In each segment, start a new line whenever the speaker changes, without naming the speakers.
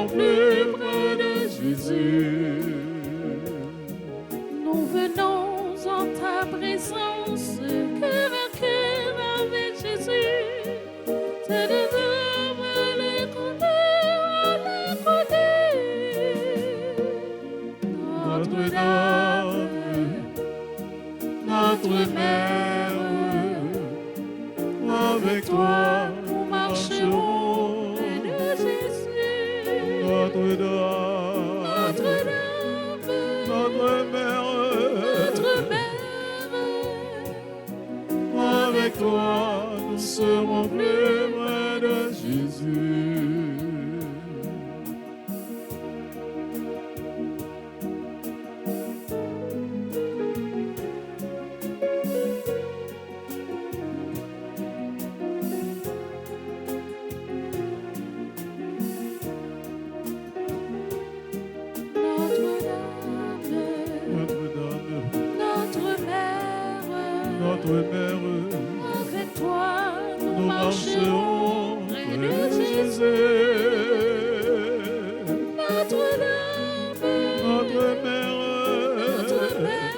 serons plus près de Jésus.
Nous venons en ta présence, cœur à cœur avec Jésus. C'est de l'homme à
Notre-Dame, notre mère, avec toi nous marcherons
près de Jésus.
Notre-Dame, notre mère, avec toi nous serons plus près de Jésus. Notre mère,
avec toi nous
nous marcherons près de Jésus.
Notre-Dame,
Notre mère,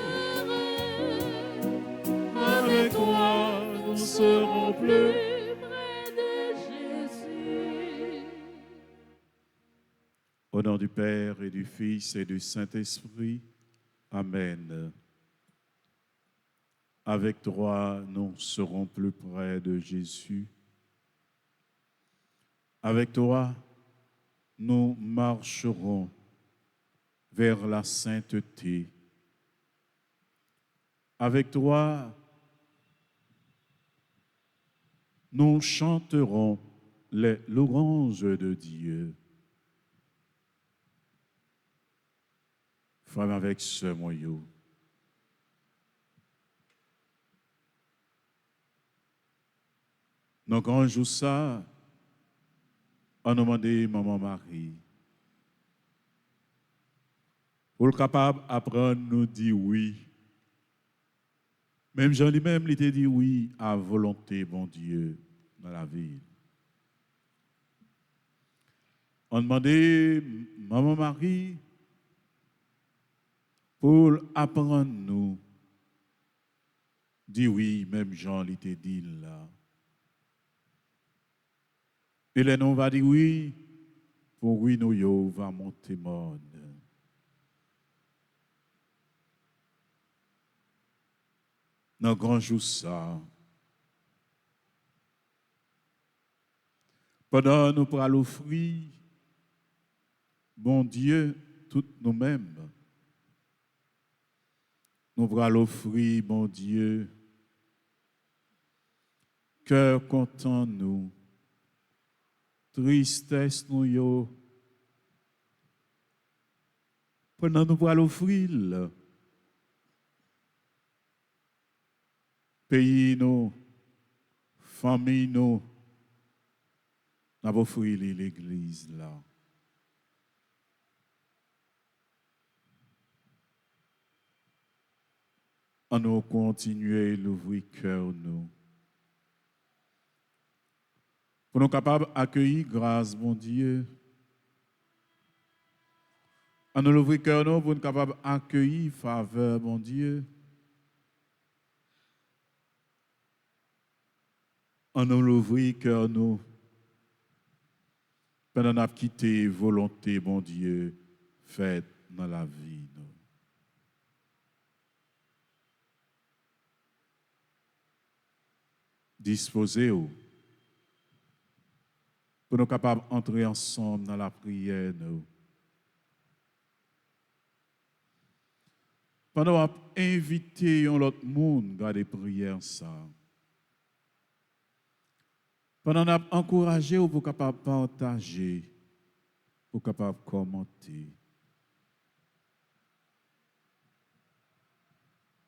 avec toi nous serons plus.
près de Jésus.
Au nom du Père et du Fils et du Saint-Esprit, Amen. Avec toi, nous serons plus près de Jésus. Avec toi, nous marcherons vers la sainteté. Avec toi, nous chanterons les louanges de Dieu. Frère avec ce moyau. Nous quand joue ça, on a demandé Maman Marie. Pour le capable d'apprendre, nous dire oui. Même Jean lui-même, il était dit oui à volonté, bon Dieu, dans la vie. On demandait Maman Marie pour apprendre nous. Dit oui, même Jean l'était dit là. Et les noms va dire oui, pour oui, nous yo va monter monde. Dans grand jour ça. Pendant nous pour l'offrir, bon Dieu, tout nous-mêmes. Nous pour l'offrir, bon Dieu, cœur content nous. Tristesse nous yo. Pendant nous pour l'offrir, pays nous, famille nous, nous avons offert l'église là. On nous continuer à l'ouvrir cœur nous. Pour nous capables d'accueillir grâce, mon Dieu. On nous l'ouvrir cœur nous pour nous capables d'accueillir faveur, mon Dieu. On nous l'ouvrir cœur nous. Pendant qu'on a quitté volonté, mon Dieu, faite dans la vie. Nous. Disposez-vous pour nous capables d'entrer ensemble dans la prière. Nous. Pendant qu'on a invité l'autre monde à garder prières, ça. Pendant qu'on a encouragé pour capable partager, pour capable commenter.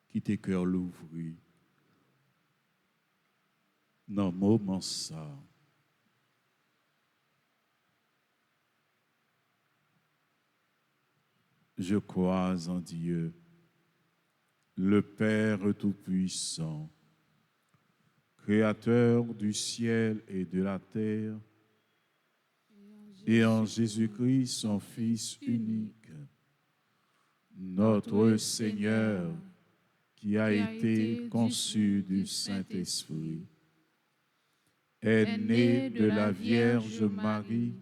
Quitter cœur l'ouvrir. Dans le moment ça. Je crois en Dieu, le Père Tout-Puissant, Créateur du ciel et de la terre, et en Jésus-Christ, son Fils unique, notre Seigneur, qui a été conçu du Saint-Esprit, est né de la Vierge Marie,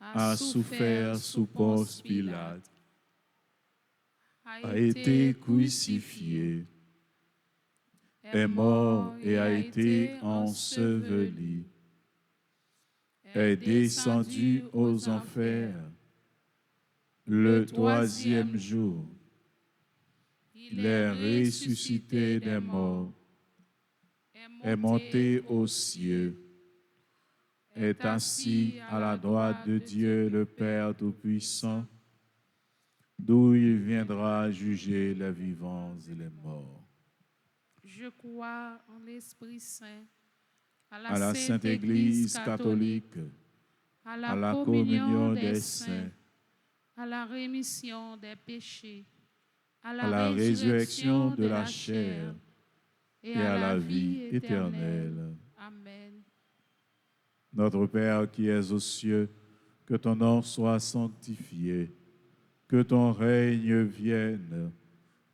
a souffert sous Ponce Pilate, a été crucifié, est mort et a été enseveli, est descendu aux enfers. Le troisième jour, il est ressuscité des morts, est monté aux cieux, est assis à la droite de Dieu le Père Tout-Puissant, d'où il viendra juger les vivants et les morts.
Je crois en l'Esprit Saint,
À la Sainte Église catholique,
à
à la communion des
saints,
saints,
à la rémission des péchés, à
à la résurrection de la chair et à la vie éternelle.
Amen.
Notre Père qui es aux cieux, que ton nom soit sanctifié, que ton règne vienne,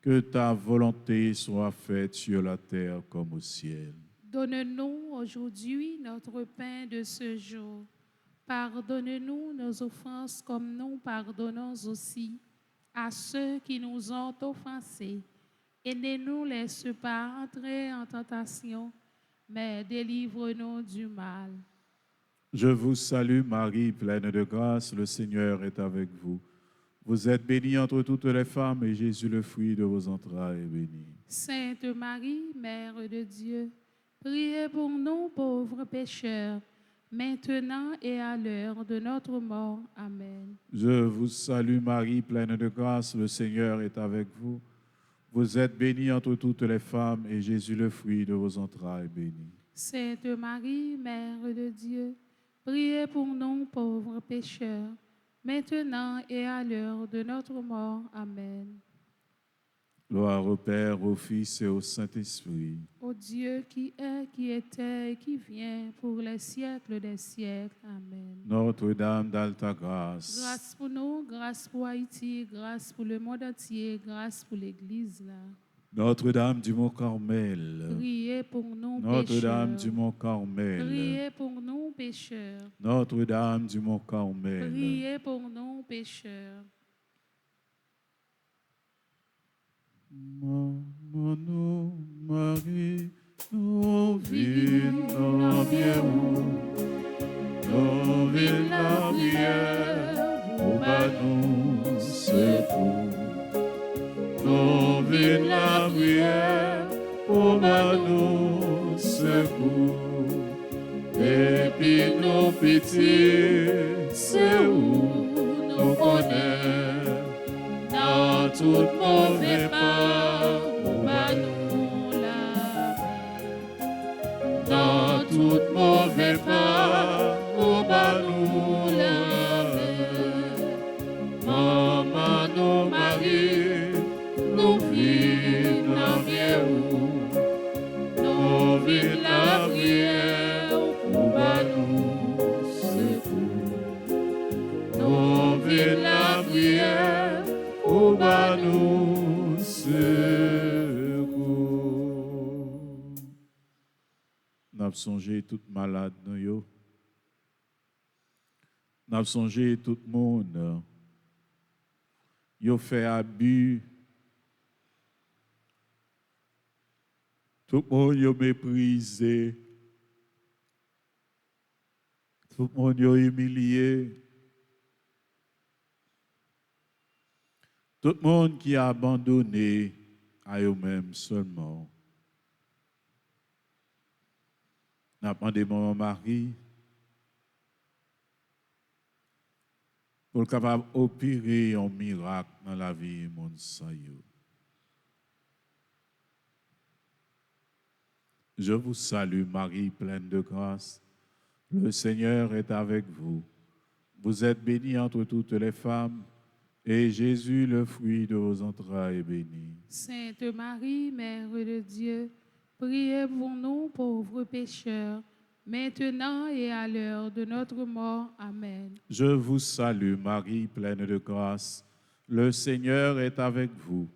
que ta volonté soit faite sur la terre comme au ciel.
Donne-nous aujourd'hui notre pain de ce jour. Pardonne-nous nos offenses comme nous pardonnons aussi à ceux qui nous ont offensés. Et ne nous laisse pas entrer en tentation, mais délivre-nous du mal.
Je vous salue Marie, pleine de grâce, le Seigneur est avec vous. Vous êtes bénie entre toutes les femmes et Jésus, le fruit de vos entrailles, est béni.
Sainte Marie, Mère de Dieu, priez pour nous pauvres pécheurs, maintenant et à l'heure de notre mort. Amen.
Je vous salue Marie, pleine de grâce, le Seigneur est avec vous. Vous êtes bénie entre toutes les femmes et Jésus, le fruit de vos entrailles, est béni.
Sainte Marie, Mère de Dieu, priez pour nous pauvres pécheurs, maintenant et à l'heure de notre mort. Amen.
Gloire au Père, au Fils et au Saint-Esprit.
Ô Dieu qui est, qui était et qui vient pour les siècles des siècles. Amen.
Notre-Dame d'Alta Grâce,
Grâce pour nous, grâce pour Haïti, grâce pour le monde entier, grâce pour l'Église. Là.
Notre-Dame du Mont-Carmel,
Priez pour nous
Notre-Dame
pécheurs.
du Mont-Carmel,
Priez pour nous pécheurs.
Notre-Dame du Mont-Carmel,
Priez pour nous pécheurs.
Maman, Marie, nous vîmes bien où, nous vîmes la prière, pour bas nous secours. Nous vîmes la prière, pour bas nous secours. Et puis nos pitiés, c'est où nous connaissons. Dans tout mauvais pas, pour bas nous la paix. Dans tout mauvais pas, pour bas nous la paix. Maman, nous Marie, nous vîmes la bien où, nous vîmes la prière, pour bas nous secours. Nous vîmes la prière, pour bas nous secours. Nous avons songé tout malade nous yo. Nous avons songé tout le monde. Yo fait abus. Tout le monde yo méprisé. Tout le monde yo humilié. Tout le monde qui a abandonné à eux-mêmes seulement. N'a pas demandé mon mari pour être capable d'opérer un miracle dans la vie de mon saillot. Je vous salue, Marie, pleine de grâce. Le Seigneur est avec vous. Vous êtes bénie entre toutes les femmes, et Jésus, le fruit de vos entrailles, est béni.
Sainte Marie, Mère de Dieu, priez pour nous pauvres pécheurs, maintenant et à l'heure de notre mort. Amen.
Je vous salue, Marie, pleine de grâce. Le Seigneur est avec vous.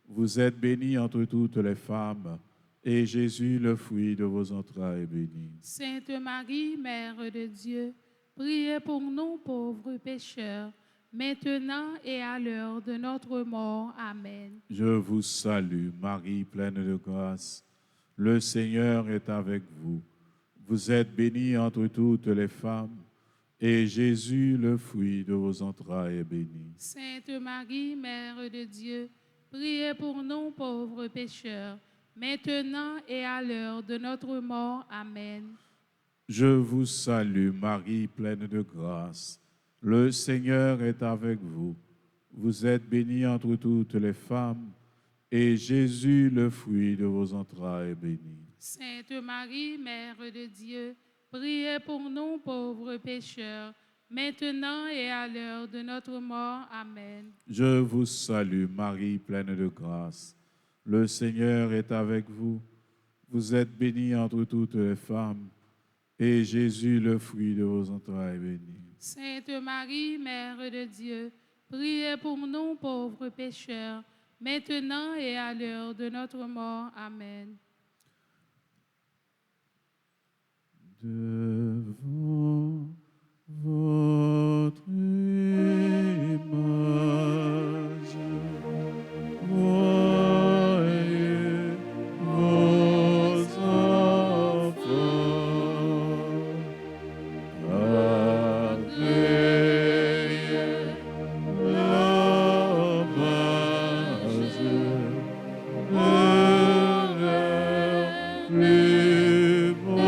Vous êtes bénie entre toutes les femmes, et Jésus, le fruit de vos entrailles, est béni.
Sainte Marie, Mère de Dieu, priez pour nous pauvres pécheurs, maintenant et à l'heure de notre mort. Amen.
Je vous salue, Marie, pleine de grâce. Le Seigneur est avec vous. Vous êtes bénie entre toutes les femmes, et Jésus, le fruit de vos entrailles, est béni.
Sainte Marie, Mère de Dieu, priez pour nous pauvres pécheurs, maintenant et à l'heure de notre mort. Amen.
Je vous salue, Marie, pleine de grâce. Le Seigneur est avec vous. Vous êtes bénie entre toutes les femmes, et Jésus, le fruit de vos entrailles, est béni.
Sainte Marie, Mère de Dieu, priez pour nous pauvres pécheurs, maintenant et à l'heure de notre mort. Amen.
Je vous salue, Marie, pleine de grâce. Le Seigneur est avec vous. Vous êtes bénie entre toutes les femmes, et Jésus, le fruit de vos entrailles, est béni.
Sainte Marie, Mère de Dieu, priez pour nous pauvres pécheurs, maintenant et à l'heure de notre mort. Amen.
Devant votre image, voyez vos enfants, agréez l'hommage de leur plus beau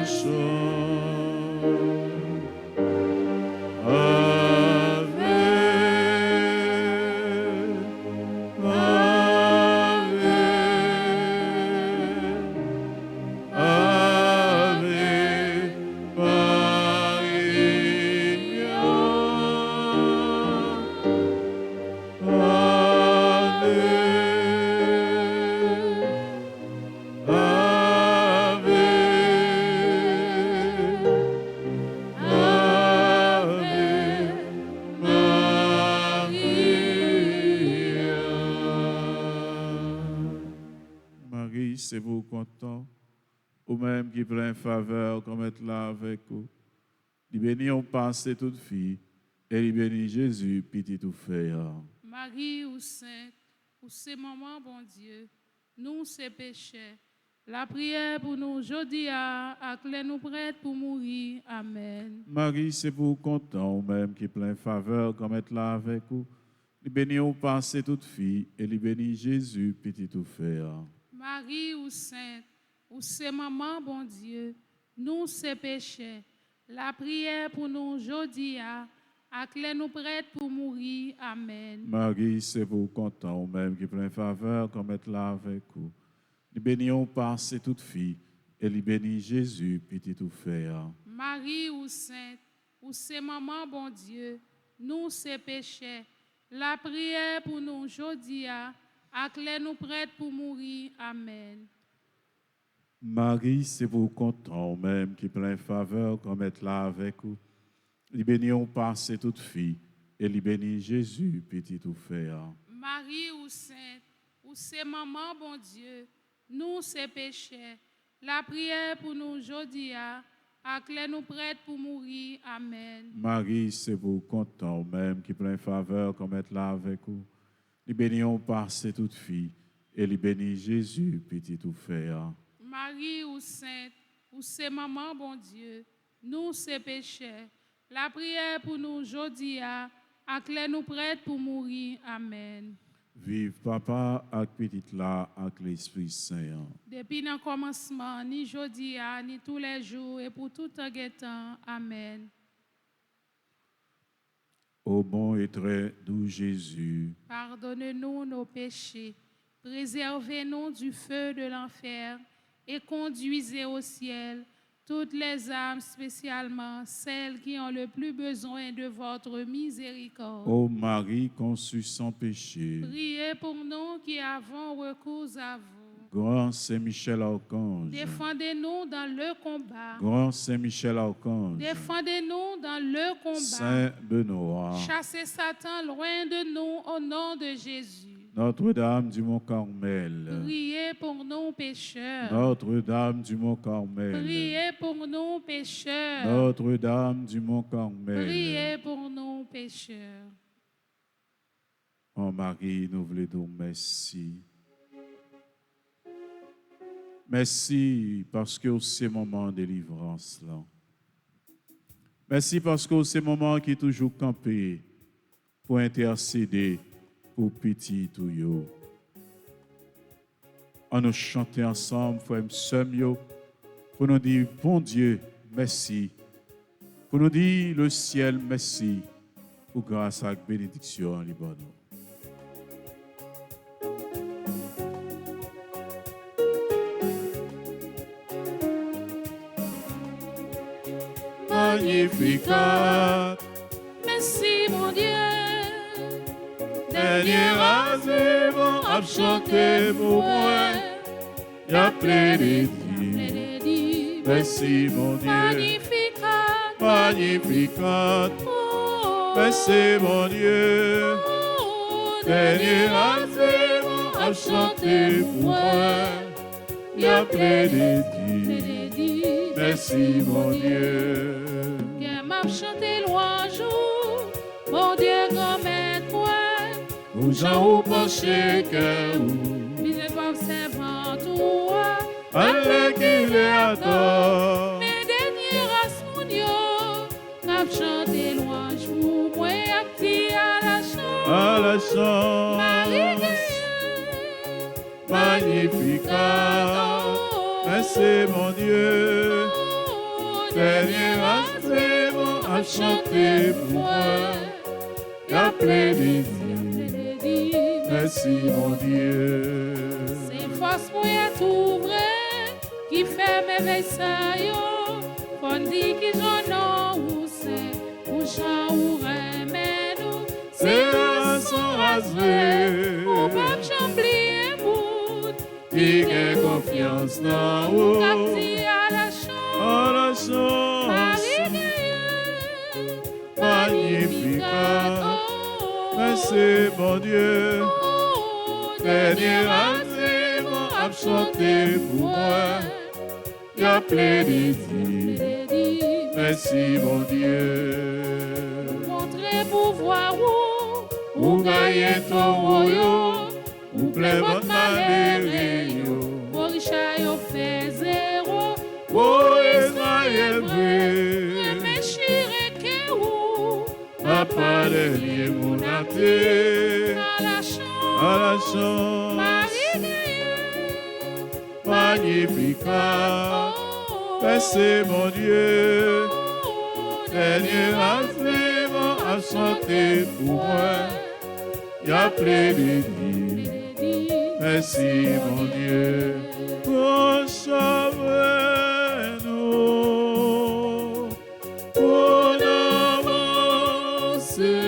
chant. Ave, Ave, Ave Maria. Marie, c'est vous content, ou même qui plein faveur, comme être là avec vous. Il bénit on passe toute fille, et il bénit Jésus, petit tout fait.
Marie ou sainte, ou c'est maman, bon Dieu, nous c'est péchés. La prière pour nous aujourd'hui à clé nous prête pour mourir. Amen.
Marie, c'est vous content, ou même qui plein faveur, comme être là avec vous. Il bénit on passe toute fille, et il bénit Jésus, petit tout fait.
Marie ou sainte, ou c'est maman, bon Dieu, nous c'est péchés. La prière pour nous aujourd'hui à clé nous prête pour mourir. Amen.
Marie, c'est vous content, ou même qui plein faveur, comme être là avec vous. Il bénit on passe toute fille, et il bénit Jésus, petit tout fait.
Marie ou sainte, ou c'est maman, bon Dieu, nous c'est péchés. La prière pour nous aujourd'hui à clé nous prête pour mourir. Amen.
Marie, c'est vous content, ou même qui plein faveur, comme être là avec vous. Il bénit on passe toute fille, et il bénit Jésus, petit tout fait.
Marie ou sainte, ou c'est maman, bon Dieu, nous c'est péchés. La prière pour nous aujourd'hui à clé nous prête pour mourir. Amen.
Marie, c'est vous content, ou même qui plein faveur, comme être là avec vous. Il bénit on passe toute fille, et il bénit Jésus, petit tout fait.
Marie ou sainte, ou c'est maman, bon Dieu, nous c'est péchés. La prière pour nous aujourd'hui à clé nous prête pour mourir. Amen.
Vive papa avec petite là avec l'Esprit Saint.
Depuis le commencement, ni aujourd'hui, ni tous les jours, et pour tout temps. Amen.
Ô bon et très doux Jésus,
Pardonne-nous nos péchés, préservez-nous du feu de l'enfer et conduisez au ciel toutes les âmes, spécialement celles qui ont le plus besoin de votre miséricorde.
ô Marie conçue sans péché,
Priez pour nous qui avons recours à vous.
Grand Saint-Michel Archange.
Défendez-nous dans le combat.
Grand Saint-Michel Archange.
Défendez-nous dans le combat.
Saint Benoît.
Chassez Satan loin de nous au nom de Jésus.
Notre-Dame du Mont Carmel.
Priez pour nous pécheurs.
Notre-Dame du Mont Carmel.
Priez pour nous pécheurs.
Notre-Dame du Mont Carmel.
Priez pour nous pécheurs.
Oh Marie, nous voulons dire merci. Merci parce que c'est moment de délivrance là. Merci parce que c'est moment qui est toujours campé pour intercéder pour petit tout yo. On nous chanter ensemble, frère Semio, pour nous dire bon Dieu, merci. Pour nous dire le ciel, merci. Pour grâce à la bénédiction en Liban. Magnificat.
Merci mon Dieu.
Dernier vont à chanter pour moi. Il y a plein de dits. Merci mon Dieu.
Magnificat.
Magnificat. Merci mon Dieu. Dernier vont à chanter pour moi. Il y a plein de dits. Merci mon Dieu.
Que m'a chanté louange, mon Dieu comme moi.
Où j'en ou penché que ou.
Mis le pauvre servant toi.
Allez qu'il est à tort.
Mes derniers races mon Dieu. M'a chanté louange pour moi. Acti à la chance.
À la chance.
Marie
Magnificat. Merci mon Dieu. Dernier vont à chanter pour moi. Il y a plein de dits. Merci mon Dieu.
C'est force pour y tout vrai qui fait mes veilles. Qu'on dit que j'en ai où c'est, où j'en aurais nous.
C'est un son rasé.
Ou pas j'oublie bout.
Qui a confiance dans vous.
Capti à la chance.
À la chance. Magnificat. Merci mon Dieu. Dernier vont à chanter pour moi. Il y a plein de dits. Merci mon Dieu.
Montrez pouvoir
Ou gagnez ton royaume. Ou plaît votre malheur.
Vos richesses ont fait zéro.
Oh Israël vrai.
Méchiré que vous.
Papa de lié mon athée.
À la chance.
À la chance.
Marie
Magnificat. Merci mon Dieu. Dernier vont à chanter pour moi. Il y a plein de dits. Merci mon Dieu. Pour sauver-nous. Pour avancer.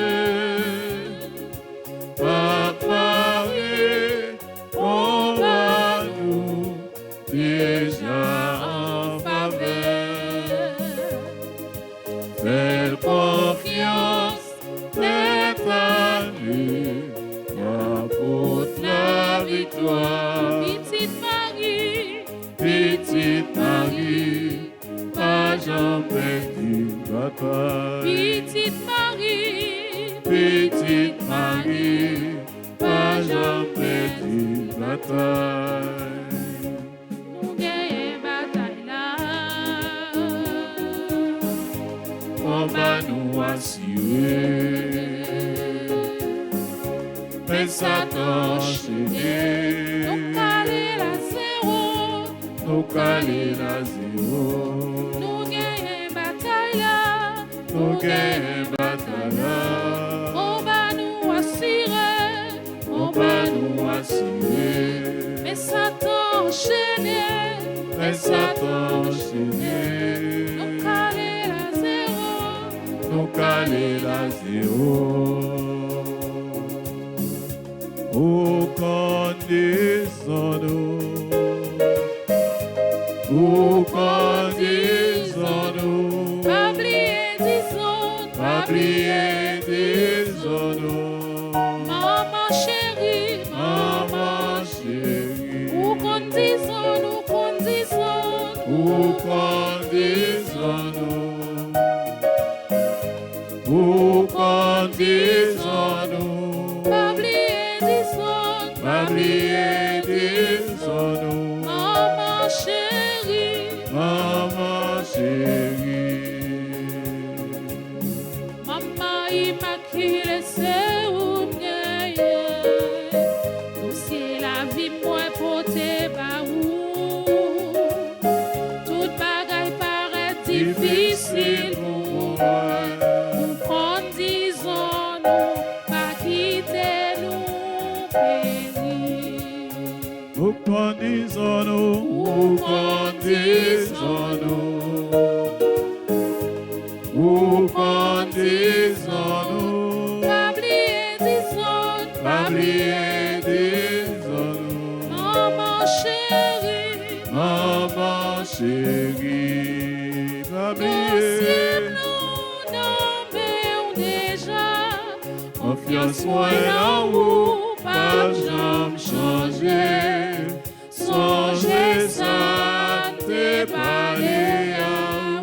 Par Marie, on va nous déjà en faveur. Fais confiance, c'est à lui, apporte la victoire. Petite Marie, pas jamais du bataille. Petite Marie, pas jamais du bataille.
Nous gagnons bataille là.
On va nous assurer. Mais Satan enchaîné.
Nous caler la zéro.
Nous caler la zéro.
Nous gagnons bataille là.
Nous gagnons bataille là.
On va nous assurer.
On va nous assurer.
Mais Satan enchaîné.
Mais Satan enchaîné.
Nous caler la zéro.
Nous caler la zéro. Oh, conduisons-nous. oublier, disons-nous.
Maman chérie,
Maman chérie,
ou qu'on disons-nous, qu'on disons-nous.
où conduisons-nous? Où conduisons-nous?
Pas oublier, disons-nous.
Pas oublier, disons-nous.
Maman chérie,
Maman chérie,
maman immaculée, c'est où gagner. Dossier la vie, moi, porter par où. Toute bagaille paraît difficile pour moi. Où qu'on disons-nous, pas quitter nous, périr.
où conduisons-nous? Où conduisons-nous? Où conduisons-nous?
Pas oublier, disons-nous.
Pas oublier, disons-nous.
Maman chérie,
Maman chérie, pas oublier.
nous nommons déjà.
Confiance moi en vous, pas jamais changer. Songez ça, t'es parlé à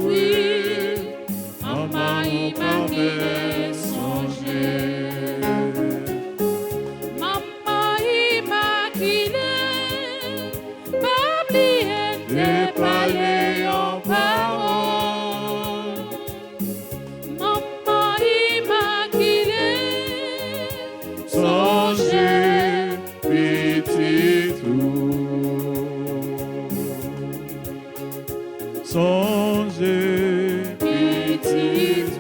oui. Maman immaculée, songez.
Maman immaculée, pas oublier
T'es
tes
parlé en parole.
Maman immaculée,
Songez, petit tout. Songez, petit tout.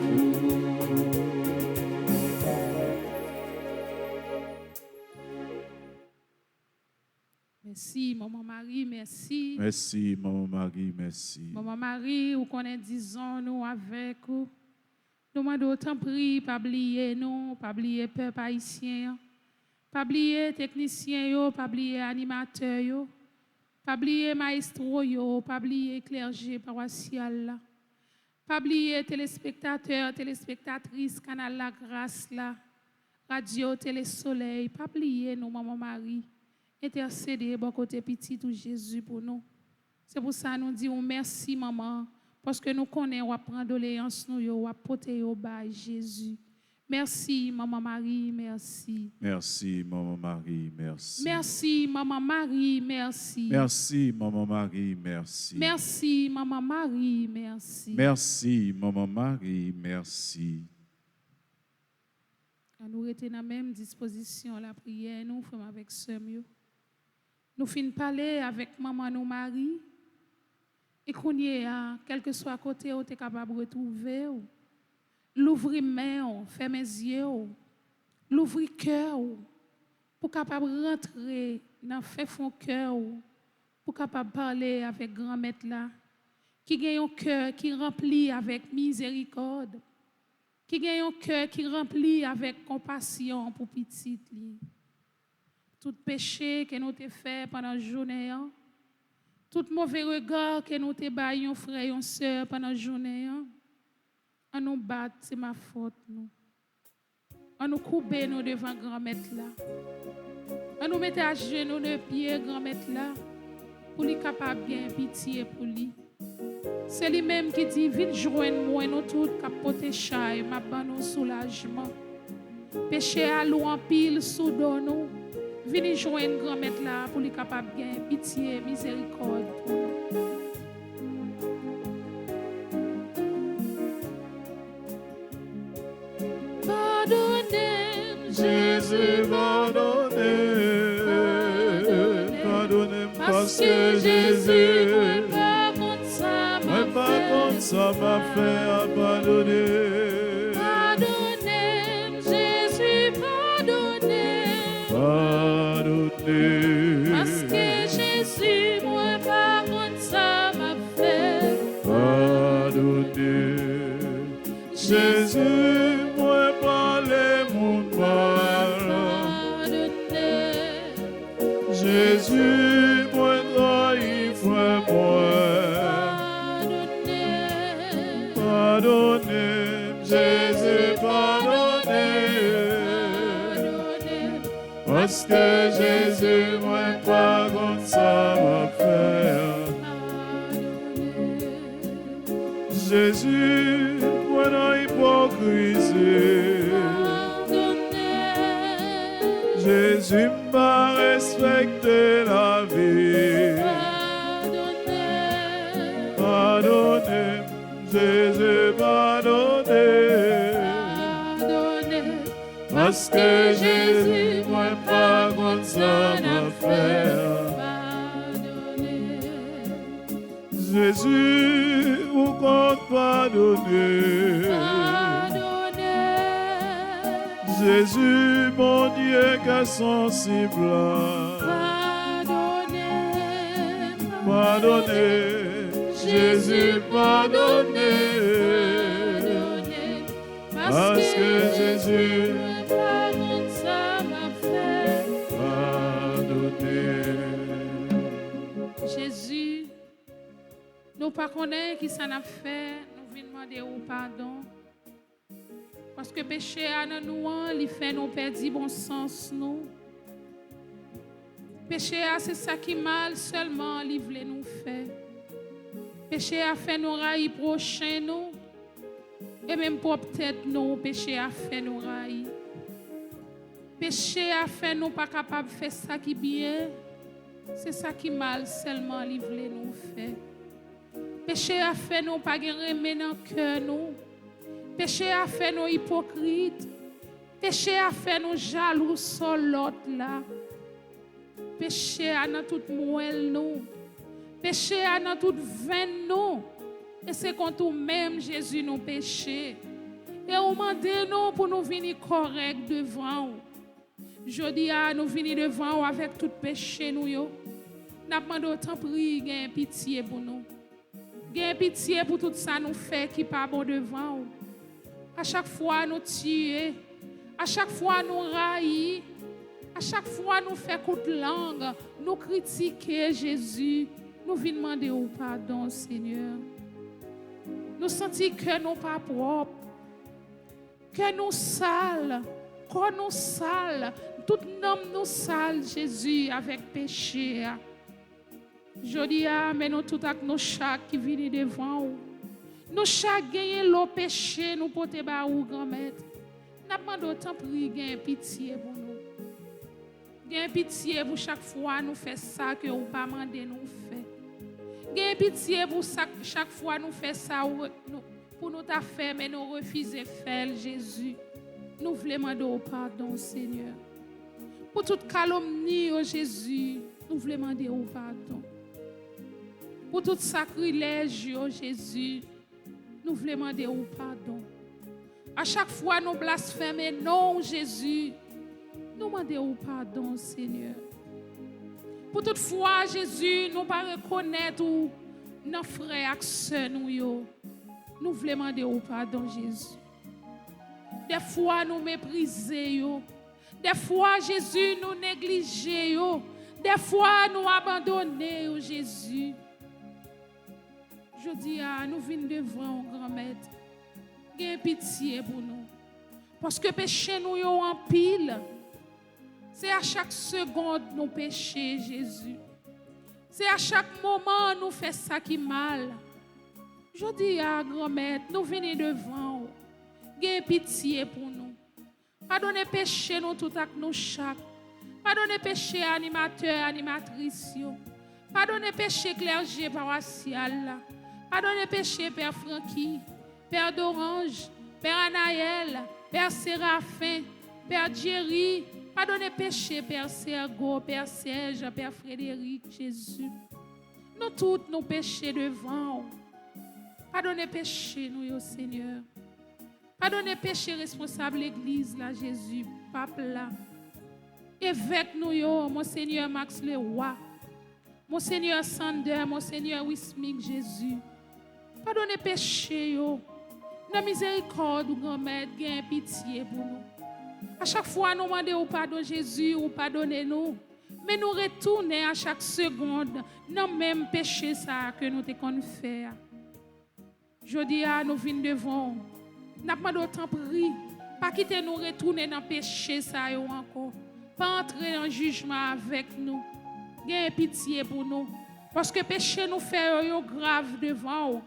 merci, Maman Marie, merci.
Merci, Maman Marie, merci.
Maman Marie, ou qu'on est disons nous avec vous. Nous demandons autant pris, pas oublier nous, pas oublier peuple haïtien, pas oublier technicien yo, pas oublier animateur yo, pas oublier maestro yo, pas oublier clergé paroissial là. Pas oublier téléspectateurs, téléspectatrices, canal La Grâce là, radio, télé Soleil, pas oublier nous, Maman Marie, intercéder bon côté petit ou Jésus pour nous. C'est pour ça que nous disons merci, maman, parce que nous connaissons, nous prendre doléance, nous porter au bas Jésus. Merci, Maman Marie, merci.
Merci, Maman Marie, merci.
Merci, Maman Marie, merci.
Merci, Maman Marie, merci.
Merci, Maman Marie, merci.
Merci, Maman Marie, merci.
Nous étions dans la même disposition, la prière, nous faisons avec ce mieux. Nous finissons parler avec Maman nous Marie. Et qu'on y est, quel que soit côté où tu es capable de retrouver, l'ouvrir main, fermer les yeux, l'ouvrir cœur, pour capable rentrer dans fait fond cœur, pour capable parler avec grand maître là, qui gagne un cœur qui remplit avec miséricorde, qui gagne un cœur qui remplit avec compassion pour petite li. Tout péché que nous avons fait pendant la journée, tout mauvais regard que nous avons baillé, frère et sœur, pendant la journée, on nous bat, c'est ma faute. On nous coupe nous devant grand maître là. On nous met à genoux de pied grand maître là, pour lui capable bien pitié pour lui. C'est lui-même qui dit, vite joindre moi, nous tous capoter chaille, ma ban soulagement. Péché à l'eau en pile sous nous. Venez joindre grand maître là pour lui capable bien pitié, miséricorde pour nous. Pardonnez,
Jésus, pardonnez, parce que Jésus,
pas contre ça,
pas contre ça m'a fait abandonner.
Pardonnez, Jésus, pardonnez.
Pardonnez.
Parce que Jésus, moi, pas contre ça m'a fait.
Pardonnez. Jésus, moi, pas les mon mal.
Pardonnez.
Jésus, moi, trahi, frère, moi.
Pardonnez.
Pardonnez. pardonné. Parce que Jésus, moi, pas comme ça va faire. Jésus, moi, dans l'hypocrisie. Jésus m'a respecté la vie. Pardonné, Jésus pardonné. Parce que Jésus, moi, pas comme ça m'a fait. Jésus, vous compte pardonner. Jésus, mon Dieu, qu'à sensible. Pardonnez, Jésus, pardonnez. Parce que Jésus,
Jésus, nous ne connaissons pas qui ça n'a fait, nous venons demander au pardon. Parce que péché à nous, il fait nous perdre bon sens nous. Péché c'est ça qui mal seulement il voulait nous faire. Péché a fait nous railler prochain nous. Et même pour peut-être nous, péché a fait nous railler. Péché a fait nous pas capable de faire ça qui bien. C'est ça qui mal seulement il voulait nous faire. Péché a fait nous pas aimer dans le cœur nous. Péché a fait nous hypocrites. Péché a fait nous jaloux sur l'autre là. Péché a dans toute moelle nous. Péché a dans toute veine nous. Et c'est contre nous-mêmes Jésus nous péché. Et on demande nous pour nous venir correct devant vous. Je dis à nous venir devant vous avec tout péché nous yo. N'a demandé autant prier, gain pitié pour nous. Gain pitié pour tout ça nous fait qui pas bon devant vous. À chaque fois nous tuer, à chaque fois nous railler, à chaque fois nous faire coup de langue, nous critiquer Jésus, nous venons demander au pardon Seigneur. Nous sentons que nous pas propres, que nous sales, que nous sales, tout nom nous sale Jésus avec péché. Je dis mais nous tout avec nos chaque qui viennent devant vous. Nous chaque gagner le péché nous porter ba ou grand-mère. N'a demandé autant prier gain pitié pour nous. Gain pitié pour chaque fois nous fait ça que ou pas mandé nous fait. Gain pitié pour chaque fois nous fait ça pour nous ta faire mais nous refuser faire Jésus. Nous voulons demander au pardon Seigneur. Pour toute calomnie au Jésus, nous voulons demander au pardon. Pour tout sacrilège au Jésus, nous voulons demander au pardon. À chaque fois nous blasphémer non Jésus, nous demandons au pardon Seigneur. Pour toute fois Jésus, nous pas reconnaître nos frères et sœurs nous voulons demander au pardon Jésus. Des fois nous mépriser des fois Jésus nous négliger des fois nous abandonner Jésus. Je dis nous venons devant grand maître. Gain pitié pour nous. Parce que péché nous en pile. C'est à chaque seconde nous péché Jésus. C'est à chaque moment nous fait ça qui mal. Je dis grand maître, nous venons devant. Gain pitié pour nous. Pardonnez péché nous tout avec nous chaque. Pardonnez péché animateur, animatrice. Pardonnez péché clergé paroissial. Pardonnez péché Père Francky, Père d'Orange, Père Anaël, Père Séraphin, Père Jerry. Pardonnez péché Père Sergo, Père Serge, Père Frédéric, Jésus. Nous tous nos péchés devant. Pardonnez péché nous, Seigneur. Pardonnez péché responsable l'Église, là, Jésus, Pape là. Évêque nous, Monseigneur Max le Roi, Monseigneur Sander, Monseigneur Wismig, Jésus. Pardonnez péché, dans miséricorde, grand-mère, gain pitié pour nous. À chaque fois, nous demandons au pardon Jésus, ou pardonnez-nous. Mais nous retournons à chaque seconde dans le même péché ça que nous te qu'on faire. Je dis à nous venons devant N'a pas d'autant pris. Pas quitter nous retourner dans le péché ça yo encore. Pas entrer en jugement avec nous. Gagne pitié pour nous. Parce que péché nous fait yo grave devant nous.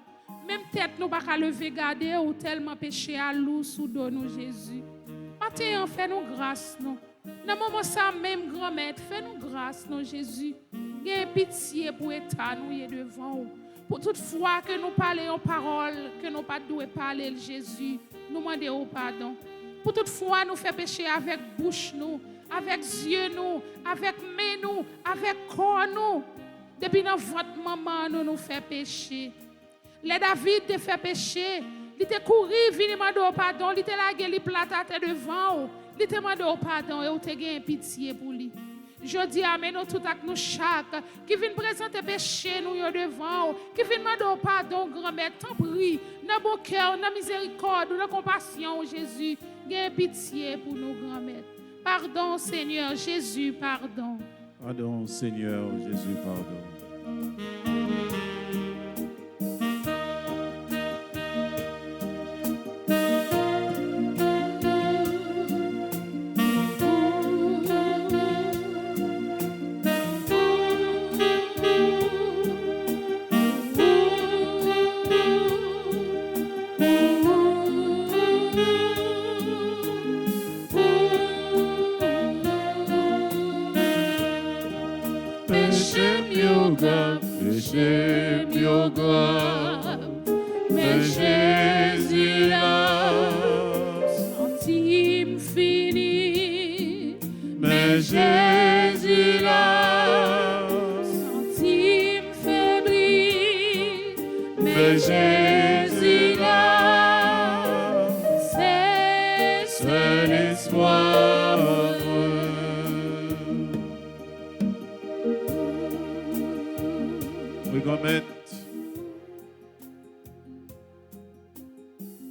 Même tête nous pas qu'à lever garder ou tellement péché à lourd sous dos nous Jésus. Matin fait nous grâce nous. Dans moment ça même grand-mère fait nous grâce non Jésus. Gagne pitié pour état nous y devant nous. Pour toute fois que nous parlons paroles que nous pas doué parler Jésus, nous demandons pardon. Pour toute fois nous fait pécher avec bouche nous, avec yeux nous, avec main nous, avec corps nous. Depuis dans votre maman nous fait pécher. Les David te fait pécher, il te couru, vini demander pardon, il te lagué li plata devant, il te demandé pardon et ou te gagne pitié pour lui. Je dis amen nous tout avec nous chaque qui vient présenter péché nous devant, qui vient demander pardon grand-mère, t'en prie, dans bon cœur, dans miséricorde, dans compassion Jésus, gagne pitié pour nous grand-mère. Pardon Seigneur Jésus, pardon.
Pardon Seigneur Jésus, pardon. Péché mieux grave, mais Jésus là,
Centime fini,
mais Jésus là,
centime faibli,
mais Jésus là,
c'est
l'espoir.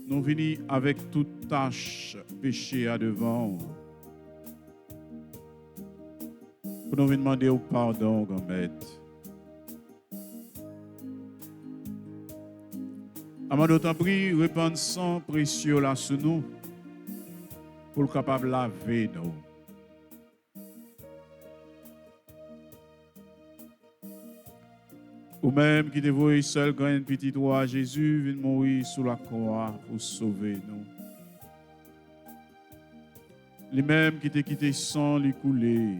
Nous venons avec toute tâche péché à devant. Pour nous demander au pardon, grand-maître. Avant d'autant pris, répandre sang précieux là sur nous pour le capable laver nous. Ou même qui dévoue seul grand petit roi Jésus vient mourir sous la croix pour sauver nous. Les mêmes qui t'ont quitté sans lui couler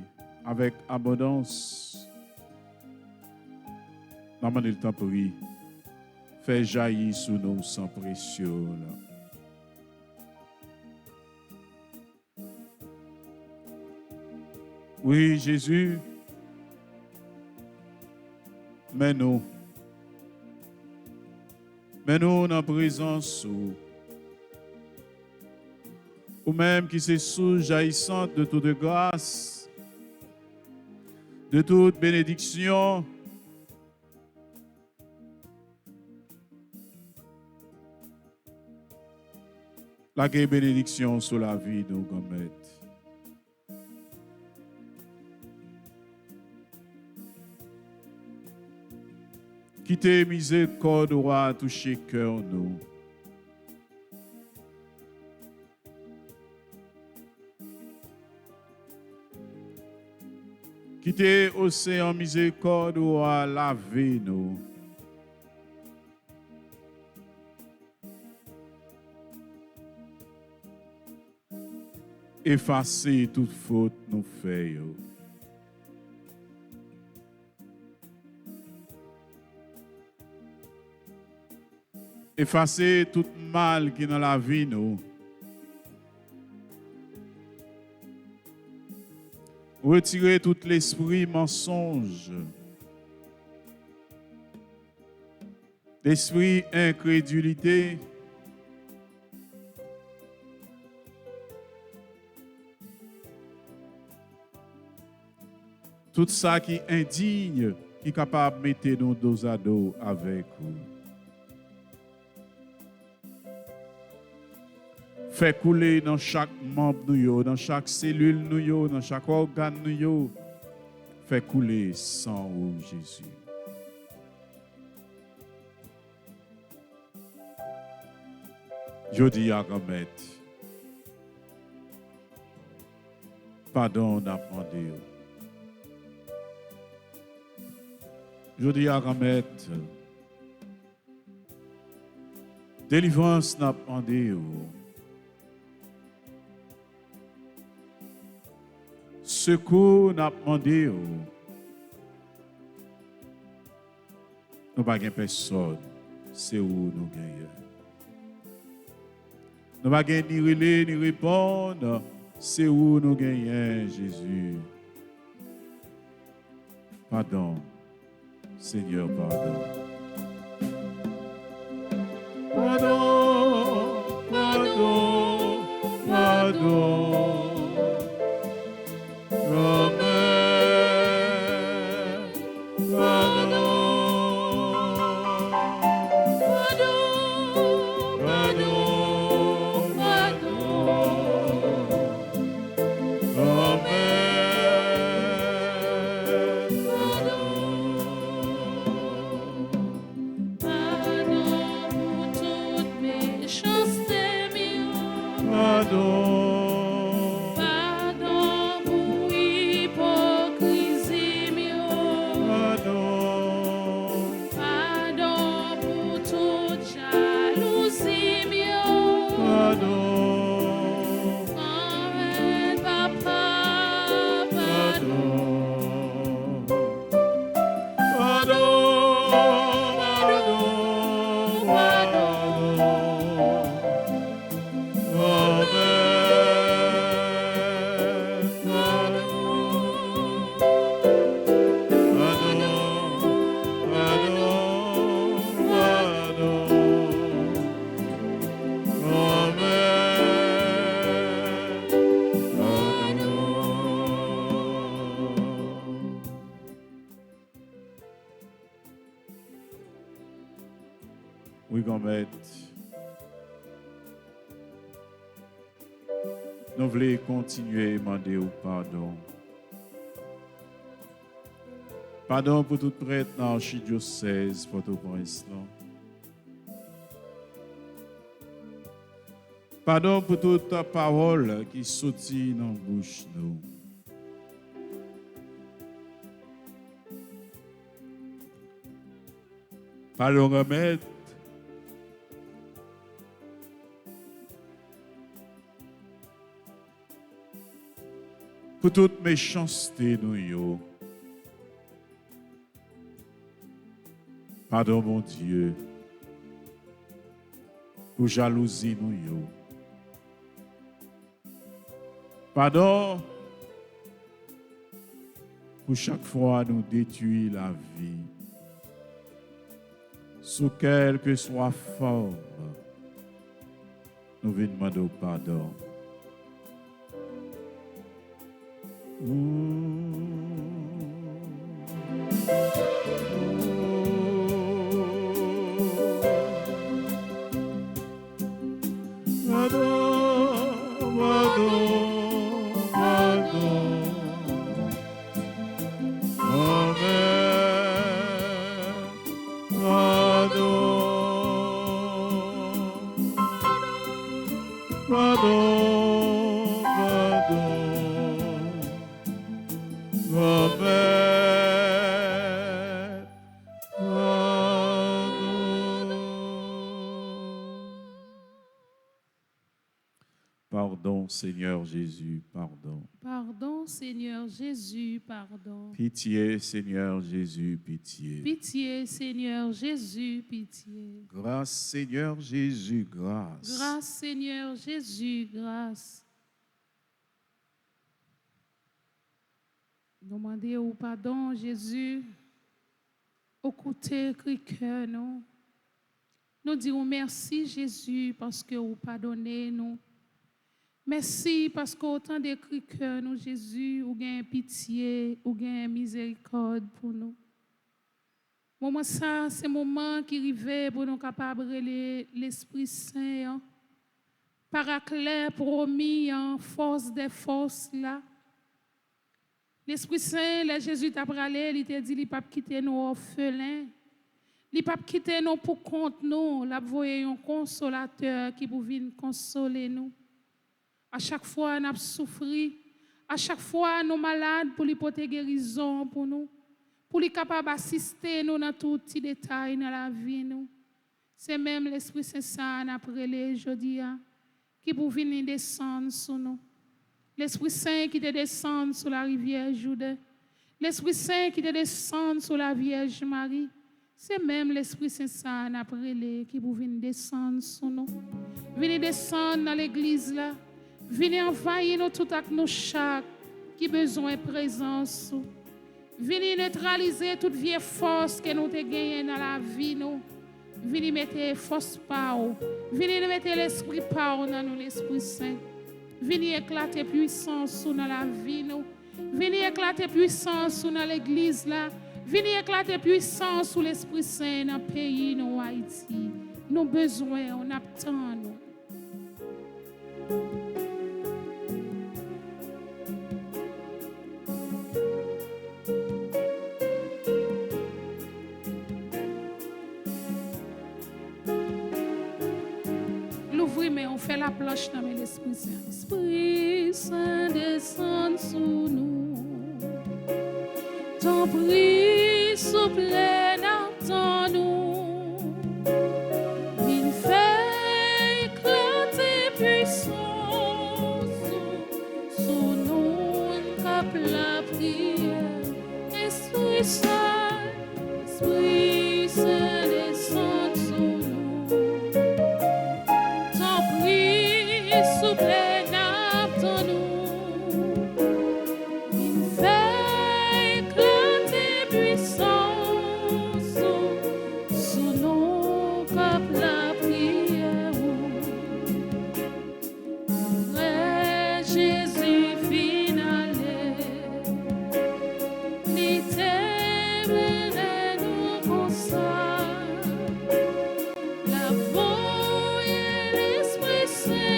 avec abondance. Maman le temps prie, fait jaillir sous nous sang précieux. Là. Oui, Jésus. Mais nous dans la présence ou même qui se sous-jaillissante de toute grâce, de toute bénédiction, la bénédiction sur la vie de nos grand-mères. Quittez miséricorde roi toucher cœur nous. Quittez océan miséricorde roi laver nous. Effacer toute faute nous fait. Effacer tout mal qui est dans la vie nous. Retirer tout l'esprit mensonge. L'esprit incrédulité. Tout ça qui est indigne, qui est capable de mettre nous dos à dos avec vous. Fait couler dans chaque membre nous, dans chaque cellule nous, dans chaque organe nous, fait couler sang au Jésus. Je dis à remettre. Pardon n'a demandé. Je dis à remettre. Délivrance n'a demandé. Secours n'a demandé. Nous n'avons pas personne. C'est où nous gagnons. Nous n'avons pas ni relais ni répondre. C'est où nous gagnons, Jésus. Pardon. Seigneur, pardon. Pardon, pardon, pardon. Oui, Gomet. Nous voulons continuer à demander au pardon. Pardon pour tout prêtre dans l'archidiocèse Port-au-Prince. Pardon pour toute parole qui sortit dans la bouche nous. Pardon, remettre. Pour toute méchanceté, nous. Pardon, mon Dieu. Pour jalousie, nous. Pardon. Pour chaque fois, nous détruire la vie. Sous quelle que soit forme, nous venons demander pardon. Pardon, Seigneur Jésus, pardon.
Pardon, Seigneur Jésus, pardon.
Pitié, Seigneur Jésus, pitié.
Pitié, Seigneur Jésus, pitié.
Grâce, Seigneur Jésus, grâce.
Grâce, Seigneur Jésus, grâce. Demandez au pardon, Jésus. Écoutez, cœur, nous. Nous disons merci, Jésus, parce que vous pardonnez nous. Merci parce qu'autant de cœur, nous, Jésus, vous avez pitié, vous avez miséricorde pour nous. Moment ça, c'est le moment qui arrive pour nous capables de l'Esprit Saint, Paraclet, promis, en force des forces là. L'Esprit Saint, là, Jésus t'a parlé, il t'a dit, il ne peut pas quitter nos orphelins. Il pas quitter nous pour compte nous, la voyer un consolateur qui pour venir consoler nous. À chaque fois nous souffrir, à chaque fois nous malades pour lui porter guérison pour nous, pour lui capable assister nous dans tous petits détails dans la vie nous. C'est même l'Esprit Saint après les jeudi qui pour venir descendre sur nous. L'Esprit Saint qui te descend sur la rivière Jourdain. L'Esprit Saint qui te descend sur la Vierge Marie. C'est même l'Esprit Saint après les qui pour venir descendre sur nous. Venez descendre dans l'église là. Venez envahir nous tout avec nos chaque qui besoin de présence. Venez neutraliser toute vieille force que nous avons gagnée dans la vie nous. Venez mettre force power. Venez mettre l'esprit power dans nous, l'Esprit Saint. Venez éclater puissance dans la vie nous. Venez éclater puissance dans l'église là. Venez éclater puissance sous l'Esprit Saint dans le pays nous Haïti. Nos besoins, on attend nous. Mais on fait la planche dans l'Esprit Saint. L'Esprit Saint descend sous nous. Ton prix souple dans nous. Il fait éclater puissance sous nous. Cap la prière. Esprit Saint, Esprit Saint descend sous nous. Souple dans nous, il fait éclater puissance sous nos cap la prière. Vrai Jésus finalé, l'éternel nous consacre la voix et l'Esprit Saint.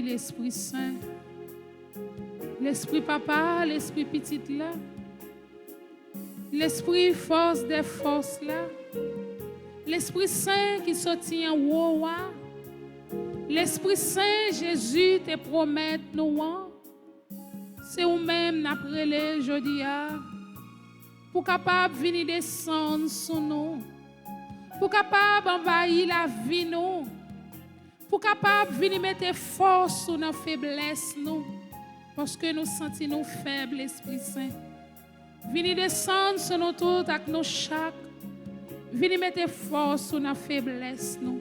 L'Esprit Saint, l'Esprit Papa, l'Esprit Petit là, l'Esprit Force des forces là, l'Esprit Saint qui sortit en haut, l'Esprit Saint Jésus te promet nous, c'est ou même après les jeudi pour capable venir descendre sur nous, pour capable envahir la vie nous. Pour capable venir mettre force sur nos faiblesses nous parce que nous sentons nous faibles, l'Esprit Saint. Venez descendre sur nous tous avec nos chaque. Venez mettre force sur nos faiblesses nous.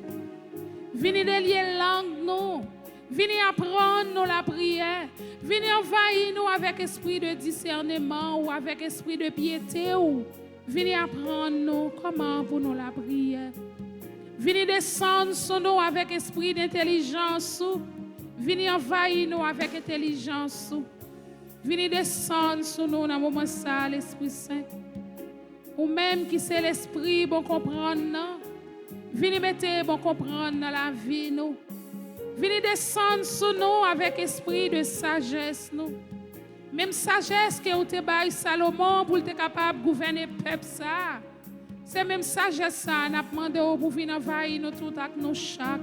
Venez délier langue nous. Venez apprendre nous la prière. Venez envahir nous avec esprit de discernement ou avec esprit de piété ou venez apprendre nous comment pour nous la prière. Venez descendre sur nous avec esprit d'intelligence. Venez envahir nous avec intelligence. Venez descendre sur nous dans le moment ça, l'Esprit Saint. Ou même qui c'est l'Esprit, bon comprendre. Venez mettre bon comprendre dans la vie nous. Venez descendre sur nous avec esprit de sagesse nous. Même sagesse que vous te baille Salomon pour être capable de gouverner le peuple ça. C'est même sagesse ça, n'a demandé pour venir envahir nous tout avec nos chaque.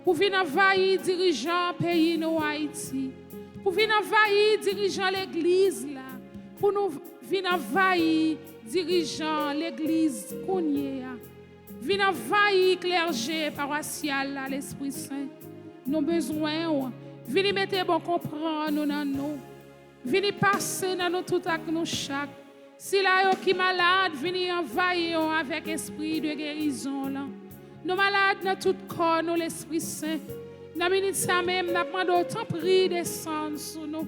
Pour venir envahir dirigeants pays nous Haïti. Pour venir envahir dirigeants l'église là. Pour nous venir envahir dirigeants l'église Kounye. Venir envahir clergé paroissial là l'Esprit Saint. Nos besoins, venir mettre bon comprendre nous dans nous. Venir passer dans nous tout avec nos chaque. Si là yo qui malade, venez envahir avec esprit de guérison là. Nos malades dans tout corps, nous l'Esprit Saint. Dans minute ça même, n'a demandé autant prix descendre sur nous.